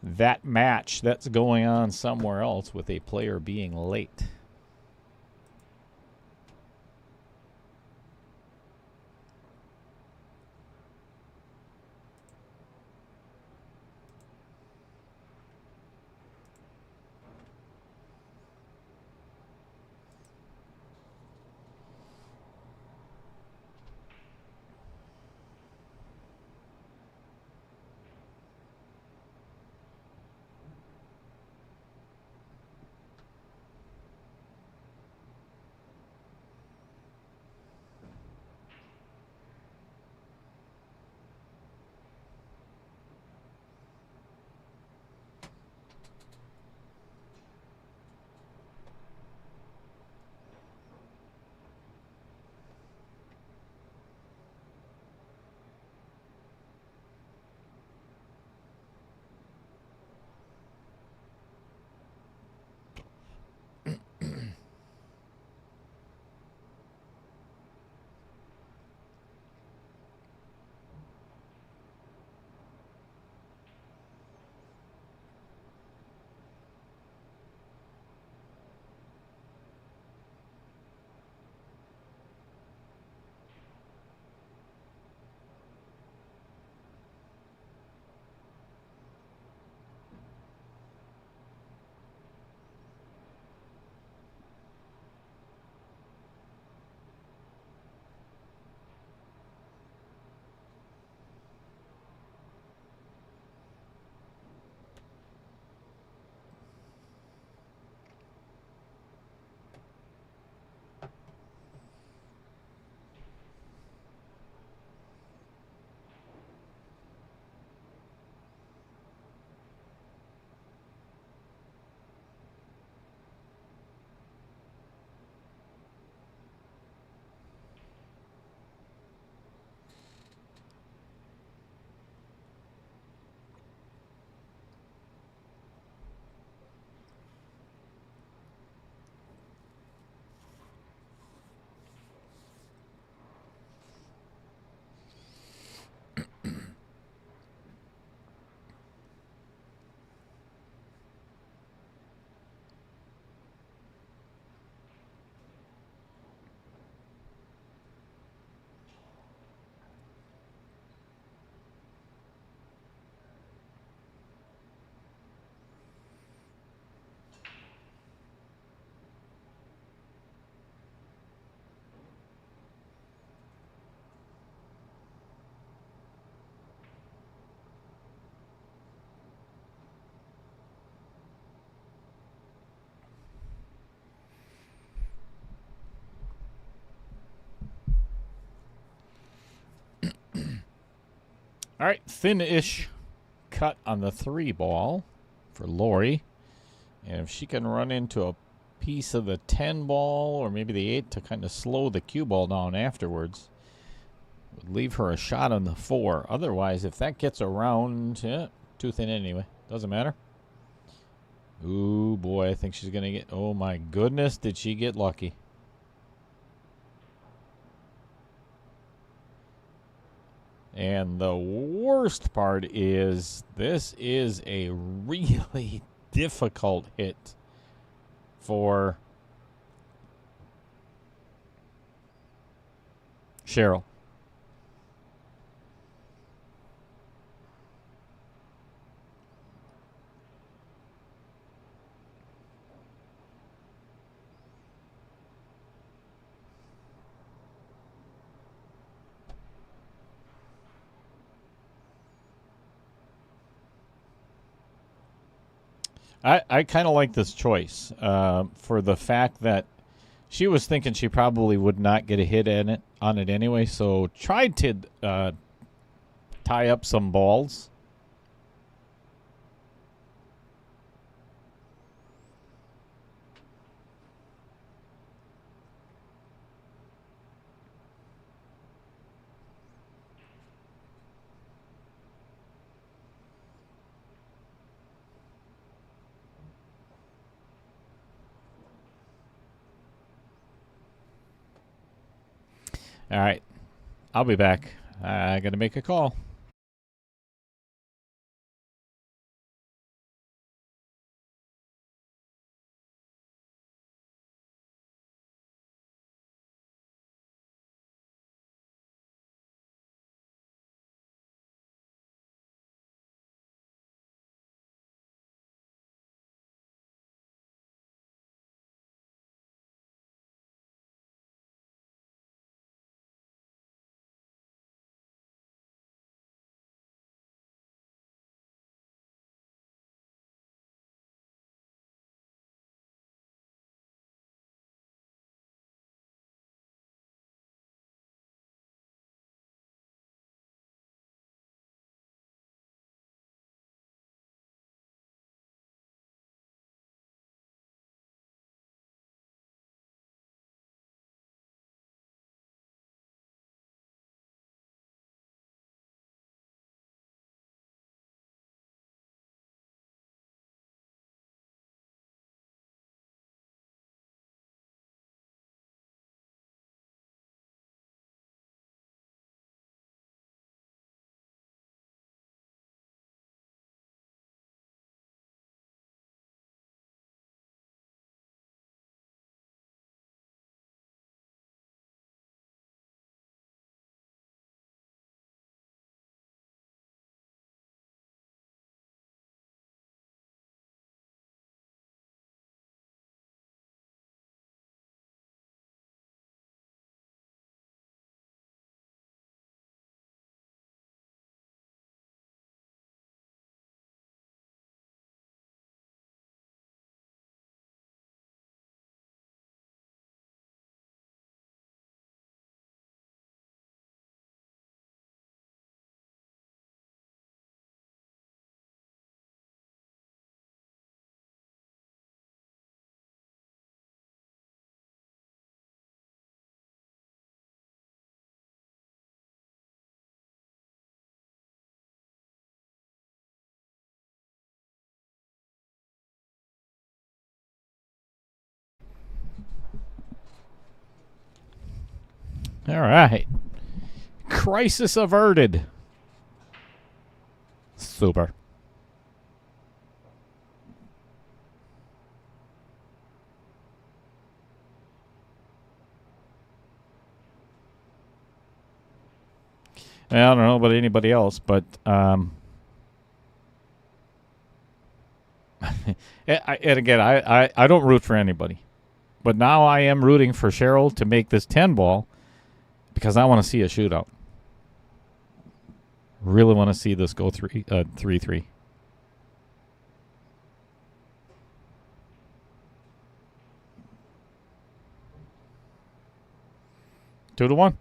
that match that's going on somewhere else with a player being late. All right, thin-ish cut on the 3 ball for Lori. And if she can run into a piece of the 10 ball or maybe the 8 to kind of slow the cue ball down afterwards, would leave her a shot on the 4. Otherwise, if that gets around, too thin anyway. Doesn't matter. Ooh, boy, I think she's going to get... Oh, my goodness, did she get lucky. And the worst part is this is a really difficult hit for Cheryl. I kind of like this choice for the fact that she was thinking she probably would not get a hit on it anyway, so tried to tie up some balls. All right, I'll be back. I got to make a call. All right. Crisis averted. Super. I don't know about anybody else, but and again, I don't root for anybody. But now I am rooting for Cheryl to make this 10 ball because I want to see a shootout. Really want to see this go 3-3. Two to one.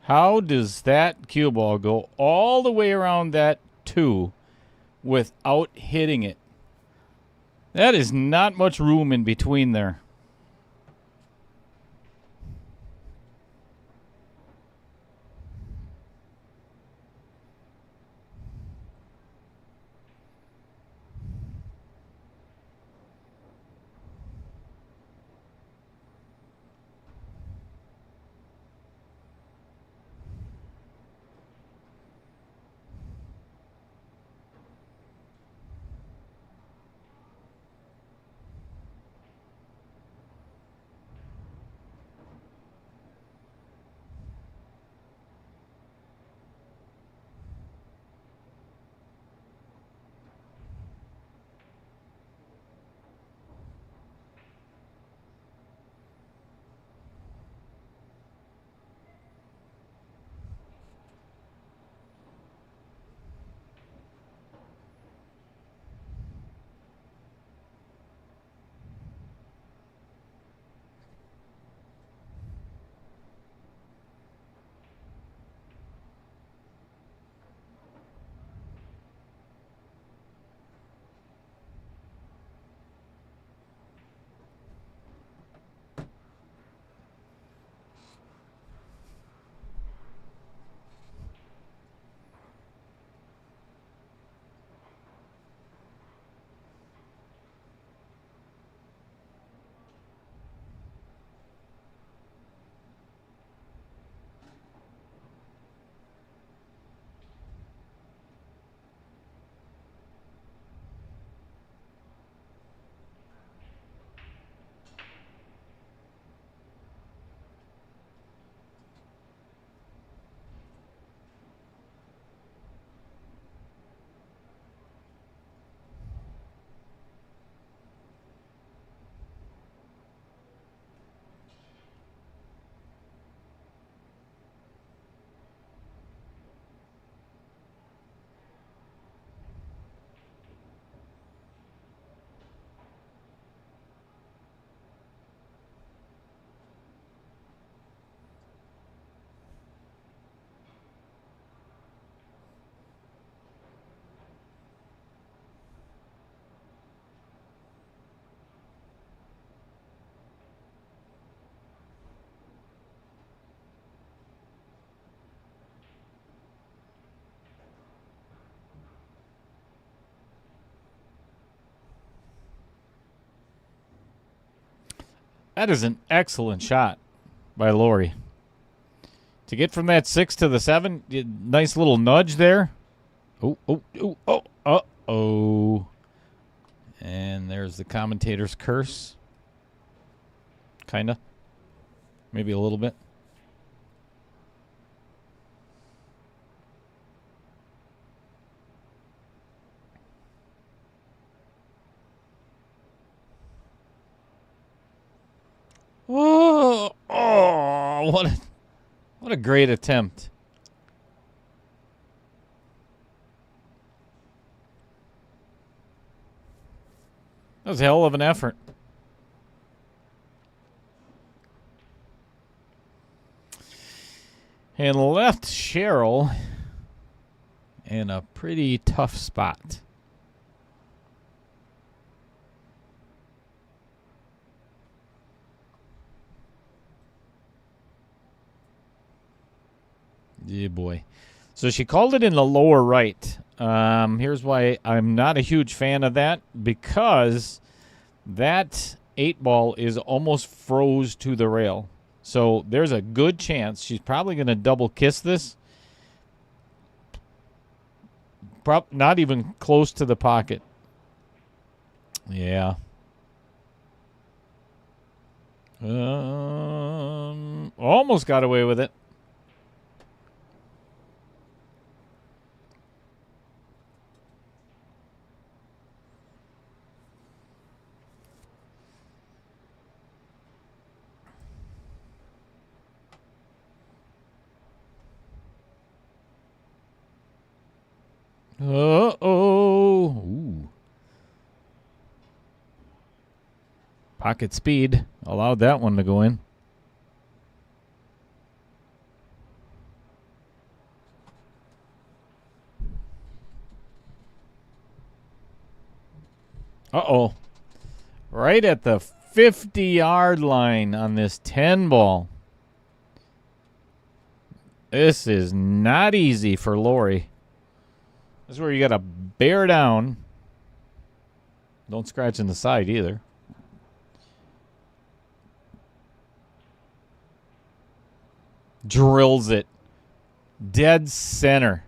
How does that cue ball go all the way around that 2 without hitting it? That is not much room in between there. That is an excellent shot by Lori. To get from that 6 to the 7, nice little nudge there. Oh. And there's the commentator's curse. Kind of. Maybe a little bit. Oh, what a great attempt. That was a hell of an effort. And left Cheryl in a pretty tough spot. Yeah, boy. So she called it in the lower right. Here's why I'm not a huge fan of that. Because that 8-ball is almost froze to the rail. So there's a good chance she's probably going to double kiss this. Not even close to the pocket. Yeah. Almost got away with it. Ooh. Pocket speed allowed that one to go in. Uh-oh. Right at the 50-yard line on this 10 ball. This is not easy for Lori. This is where you got to bear down. Don't scratch in the side either. Drills it. Dead center.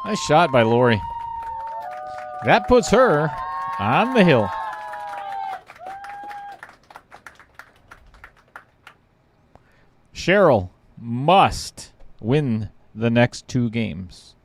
Nice shot by Lori. That puts her on the hill. Cheryl must win the next 2 games.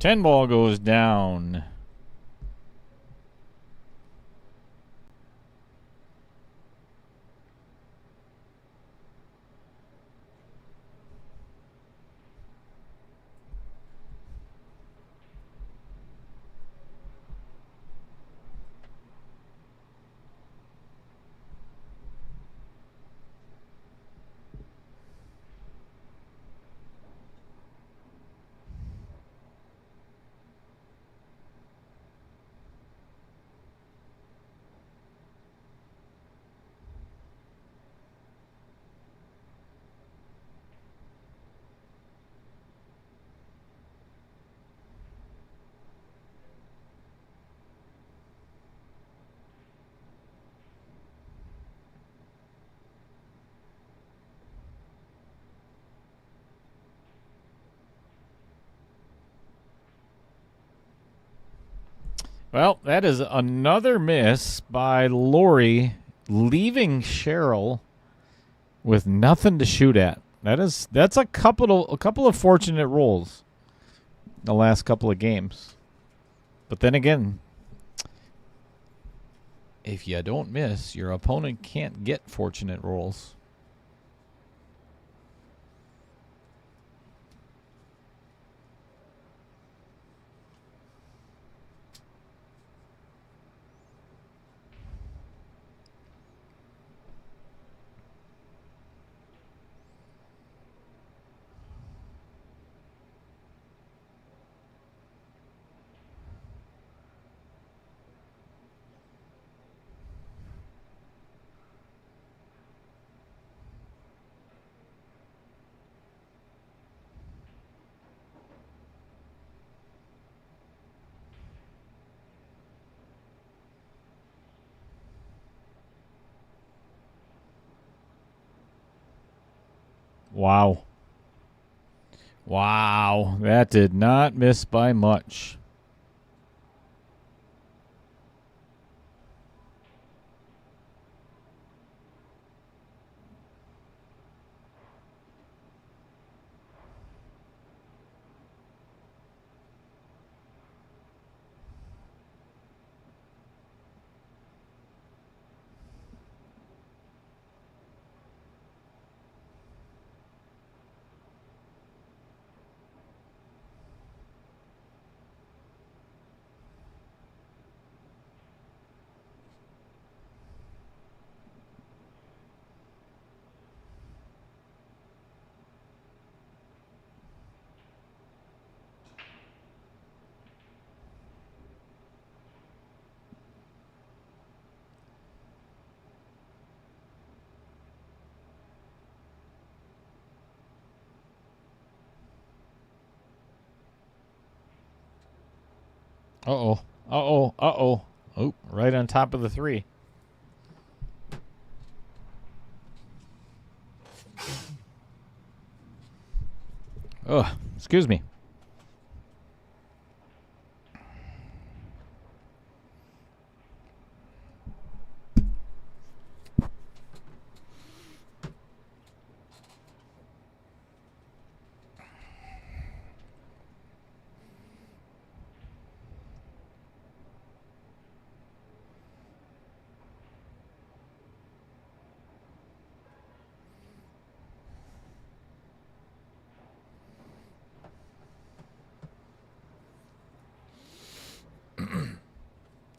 Ten ball goes down. Well, that is another miss by Lori, leaving Cheryl with nothing to shoot at. That's a couple of fortunate rolls the last couple of games. But then again, if you don't miss, your opponent can't get fortunate rolls. Wow. Wow. That did not miss by much. Uh-oh. Uh-oh. Uh-oh. Oh, right on top of the 3. Oh, excuse me.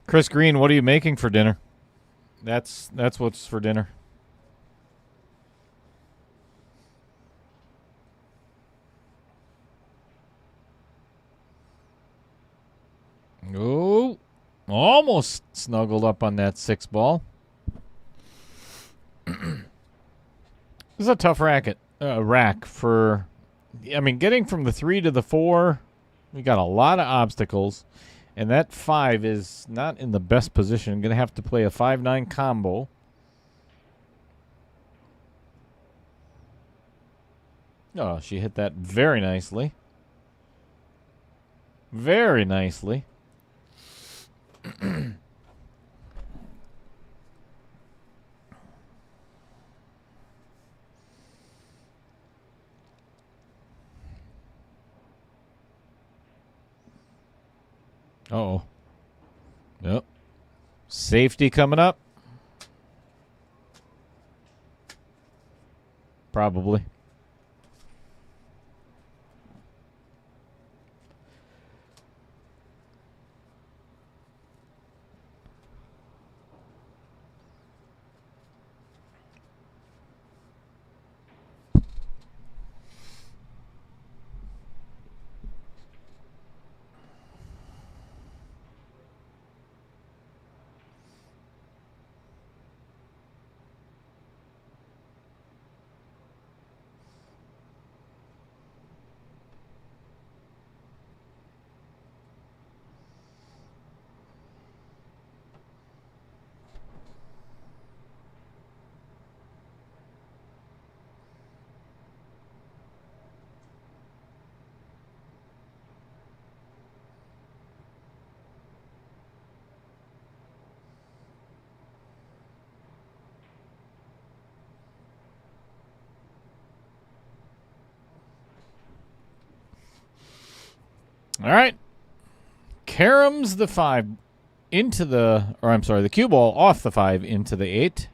Chris Green, what are you making for dinner? That's what's for dinner. Oh, almost snuggled up on that 6 ball. This is a tough rack for, I mean, getting from the 3 to the 4, we got a lot of obstacles. And that 5 is not in the best position. Going to have to play a 5-9 combo. Oh, she hit that very nicely. Very nicely. Uh-oh. Yep. Safety coming up. Probably. All right. Caroms the 5 into the, or I'm sorry, the cue ball off the 5 into the 8.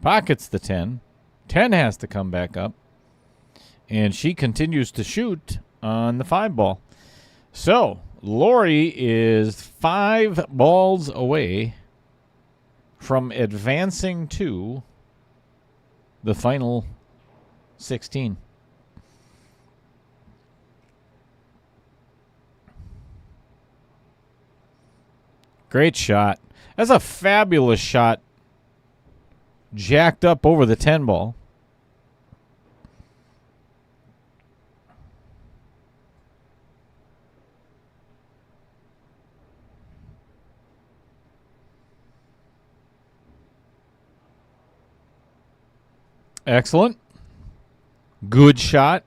Pockets the 10. 10 has to come back up. And she continues to shoot on the 5 ball. So, Lori is 5 balls away from advancing to the final 16. Great shot. That's a fabulous shot. Jacked up over the 10 ball. Excellent. Good shot.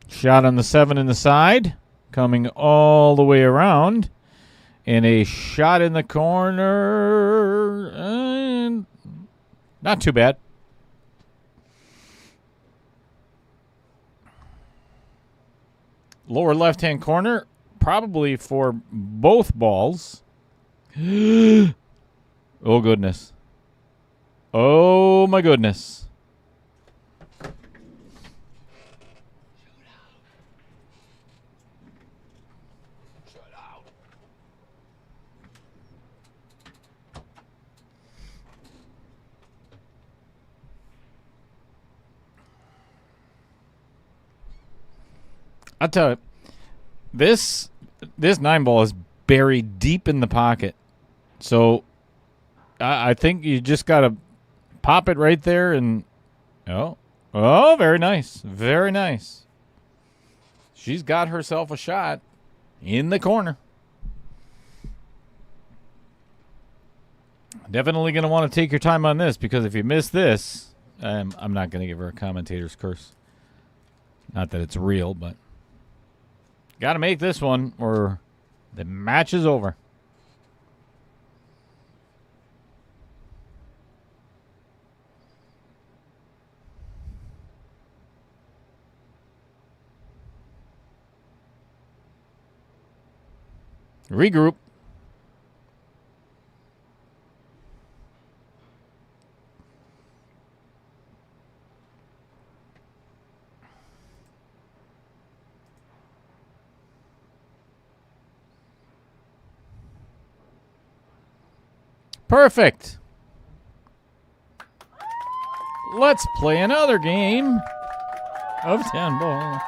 Shot on the 7 in the side, coming all the way around. And a shot in the corner. And not too bad. Lower left-hand corner, probably for both balls. Oh, goodness. Oh, my goodness. I'll tell you, this 9 ball is buried deep in the pocket. So I think you just got to pop it right there and oh, very nice. Very nice. She's got herself a shot in the corner. Definitely going to want to take your time on this, because if you miss this, I'm not going to give her a commentator's curse. Not that it's real, but got to make this one or the match is over. Regroup. Perfect. Let's play another game of 10 ball.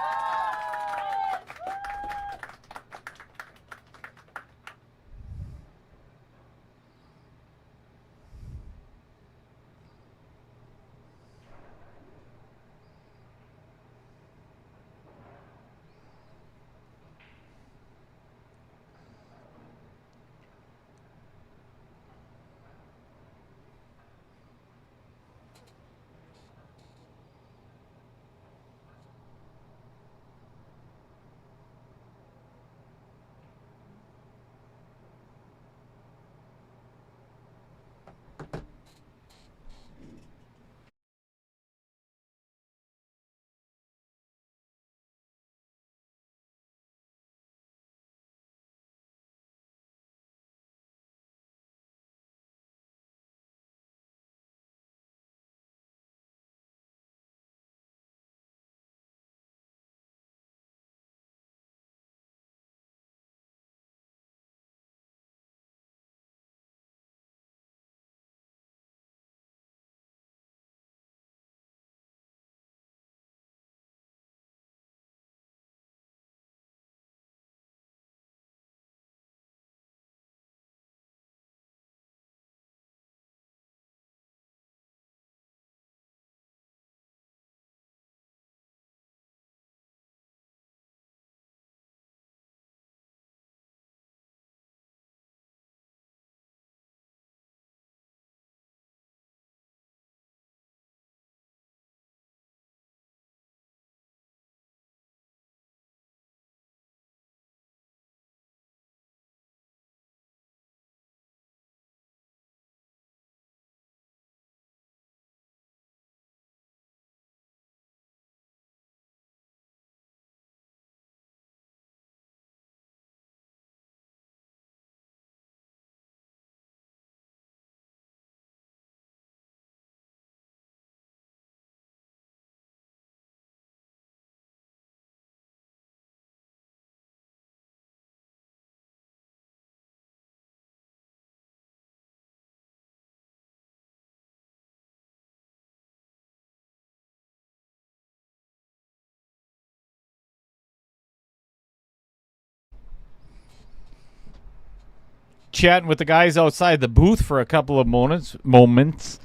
Chatting with the guys outside the booth for a couple of moments.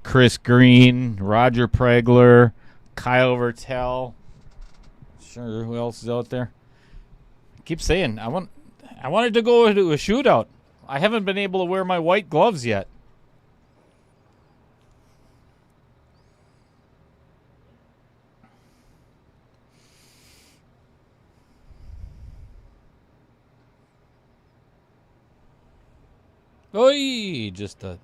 Chris Green, Roger Pregler, Kyle Vertel. Sure, who else is out there? I keep saying I wanted to go to a shootout. I haven't been able to wear my white gloves yet. Oy, just a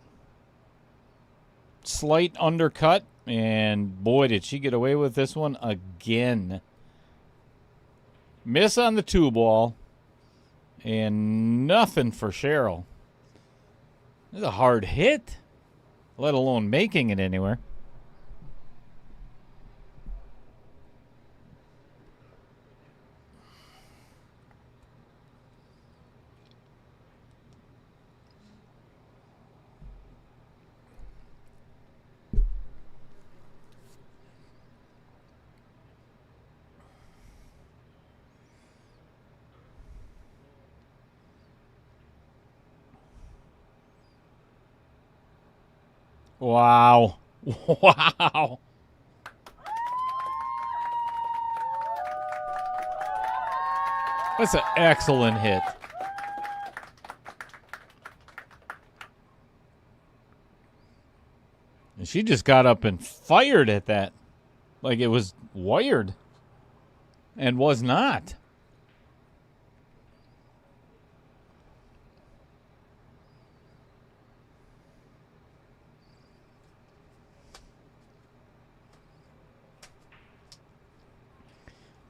slight undercut, and boy, did she get away with this one again. Miss on the 2-ball, and nothing for Cheryl. This is a hard hit, let alone making it anywhere. Wow. Wow. That's an excellent hit. She just got up and fired at that like it was wired and was not.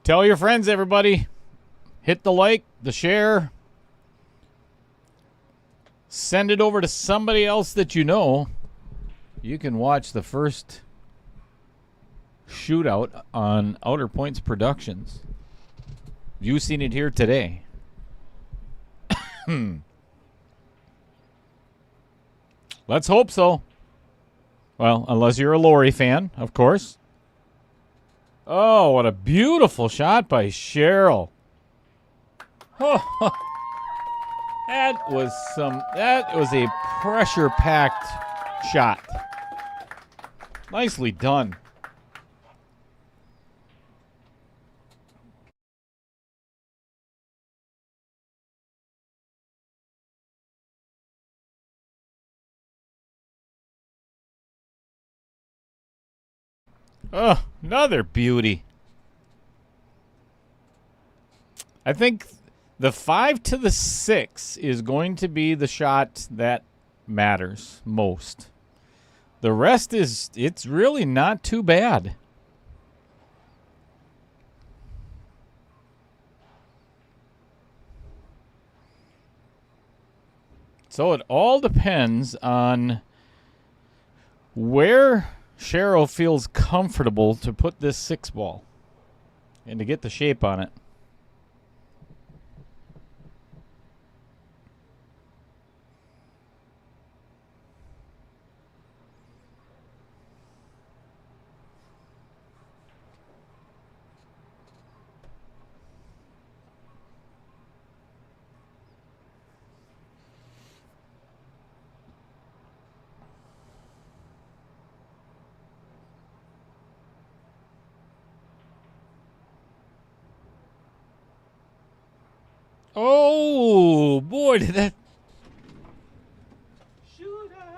Tell your friends, everybody. Hit the like, the share. Send it over to somebody else that you know. You can watch the first shootout on Outer Points Productions. You've seen it here today. Let's hope so. Well, unless you're a Lori fan, of course. Oh, what a beautiful shot by Cheryl. Oh, that was a pressure-packed shot. Nicely done. Oh, another beauty. I think the 5 to the 6 is going to be the shot that matters most. The rest it's really not too bad. So it all depends on where Cheryl feels comfortable to put this 6 ball and to get the shape on it. Oh, boy, did that... Shootout.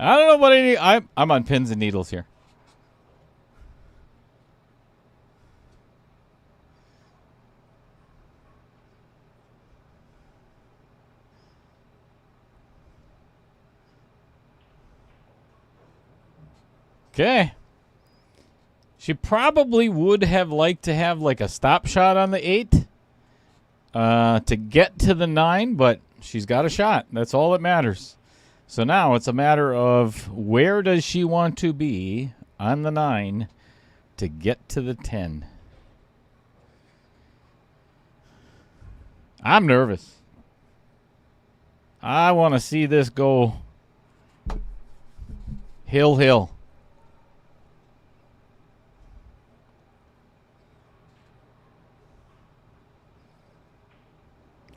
I don't know what I'm on pins and needles here. Okay. She probably would have liked to have like a stop shot on the 8 to get to the 9, but she's got a shot. That's all that matters. So now it's a matter of where does she want to be on the 9 to get to the 10. I'm nervous. I want to see this go hill.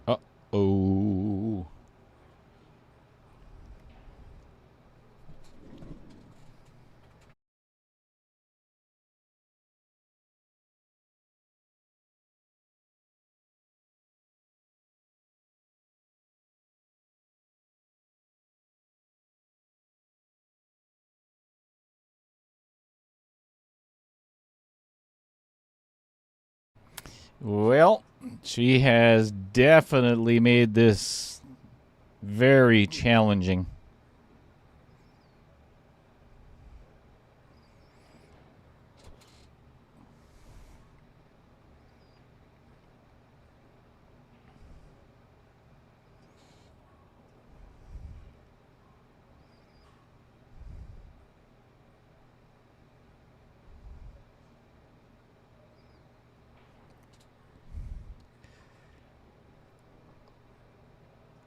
Uh-oh. Well, she has definitely made this very challenging.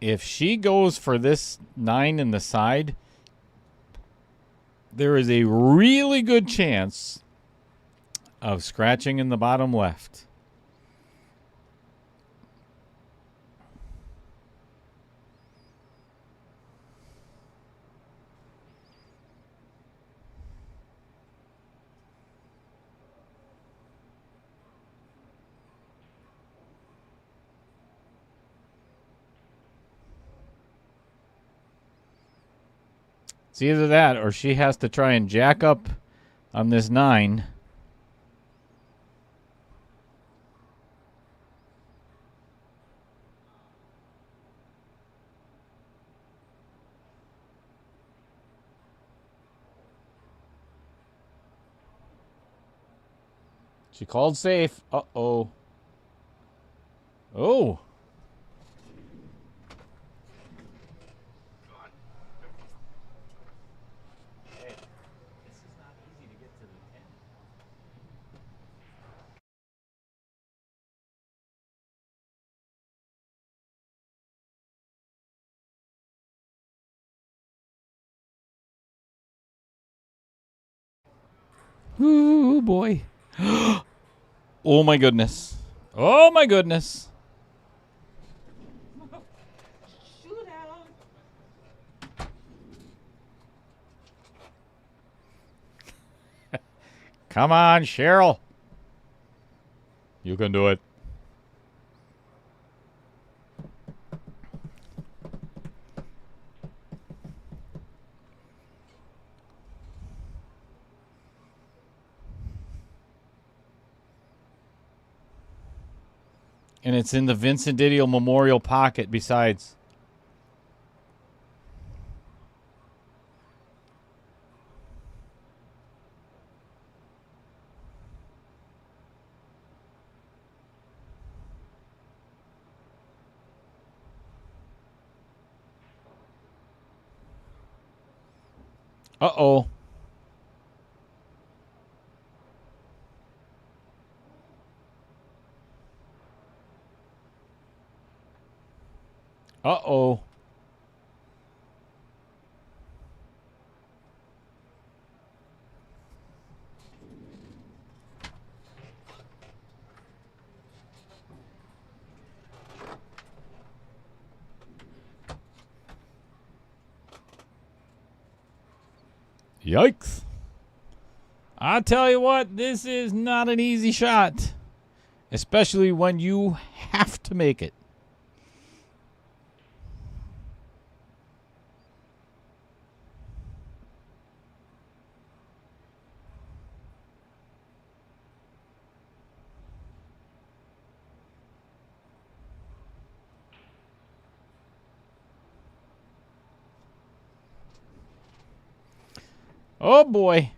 If she goes for this 9 in the side, there is a really good chance of scratching in the bottom left. It's either that or she has to try and jack up on this 9. She called safe. Uh-oh. Oh. Hey, this is not easy to get to the 10. Ooh, boy. Oh, my goodness. Oh, my goodness. Come on, Cheryl. You can do it. And it's in the Vincent Didio Memorial pocket besides. Uh-oh. Uh-oh. Yikes. I tell you what, this is not an easy shot. Especially when you have to make it. Oh, boy.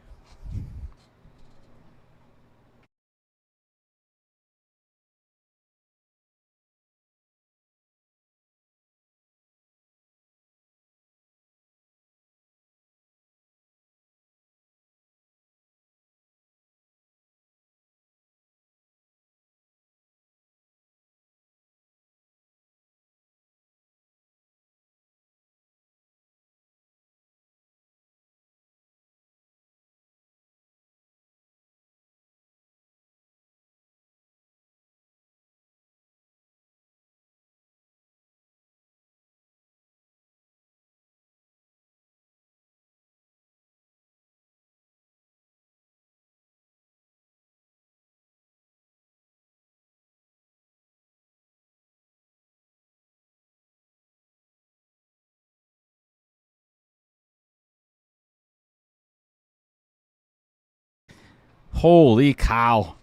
Holy cow.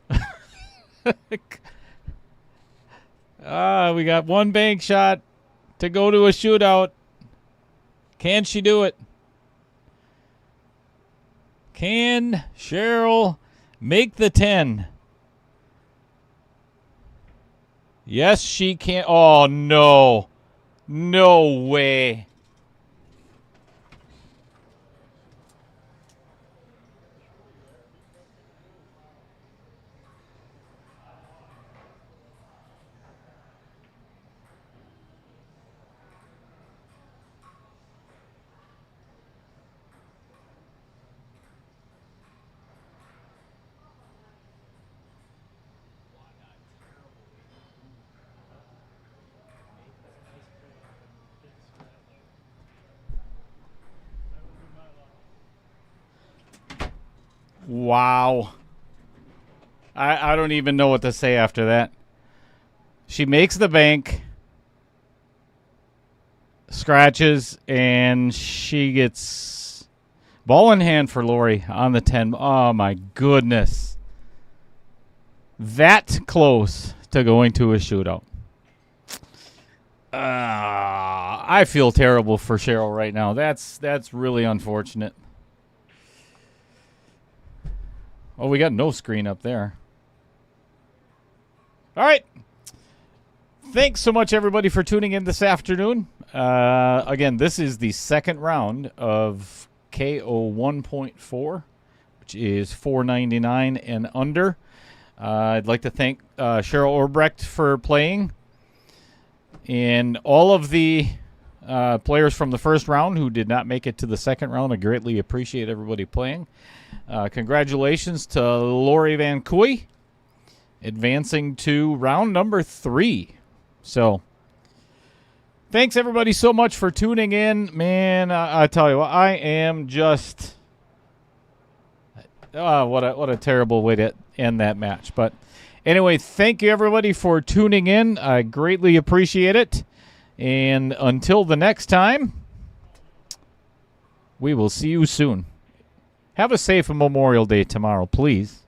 We got one bank shot to go to a shootout. Can she do it? Can Cheryl make the 10? Yes, she can. Oh, no. No way. Wow. I don't even know what to say after that. She makes the bank, scratches, and she gets ball in hand for Lori on the 10. Oh, my goodness. That close to going to a shootout. I feel terrible for Cheryl right now. That's really unfortunate. Oh, we got no screen up there. All right. Thanks so much, everybody, for tuning in this afternoon. Again, this is the second round of KO 1.4, which is $4.99 and under. I'd like to thank Cheryl Erbrecht for playing. And all of the players from the first round who did not make it to the second round, I greatly appreciate everybody playing. Congratulations to Lori VanKooy, advancing to round number 3. So, thanks everybody so much for tuning in. Man, I tell you what, I am just... what a terrible way to end that match. But anyway, thank you everybody for tuning in. I greatly appreciate it. And until the next time, we will see you soon. Have a safe Memorial Day tomorrow, please.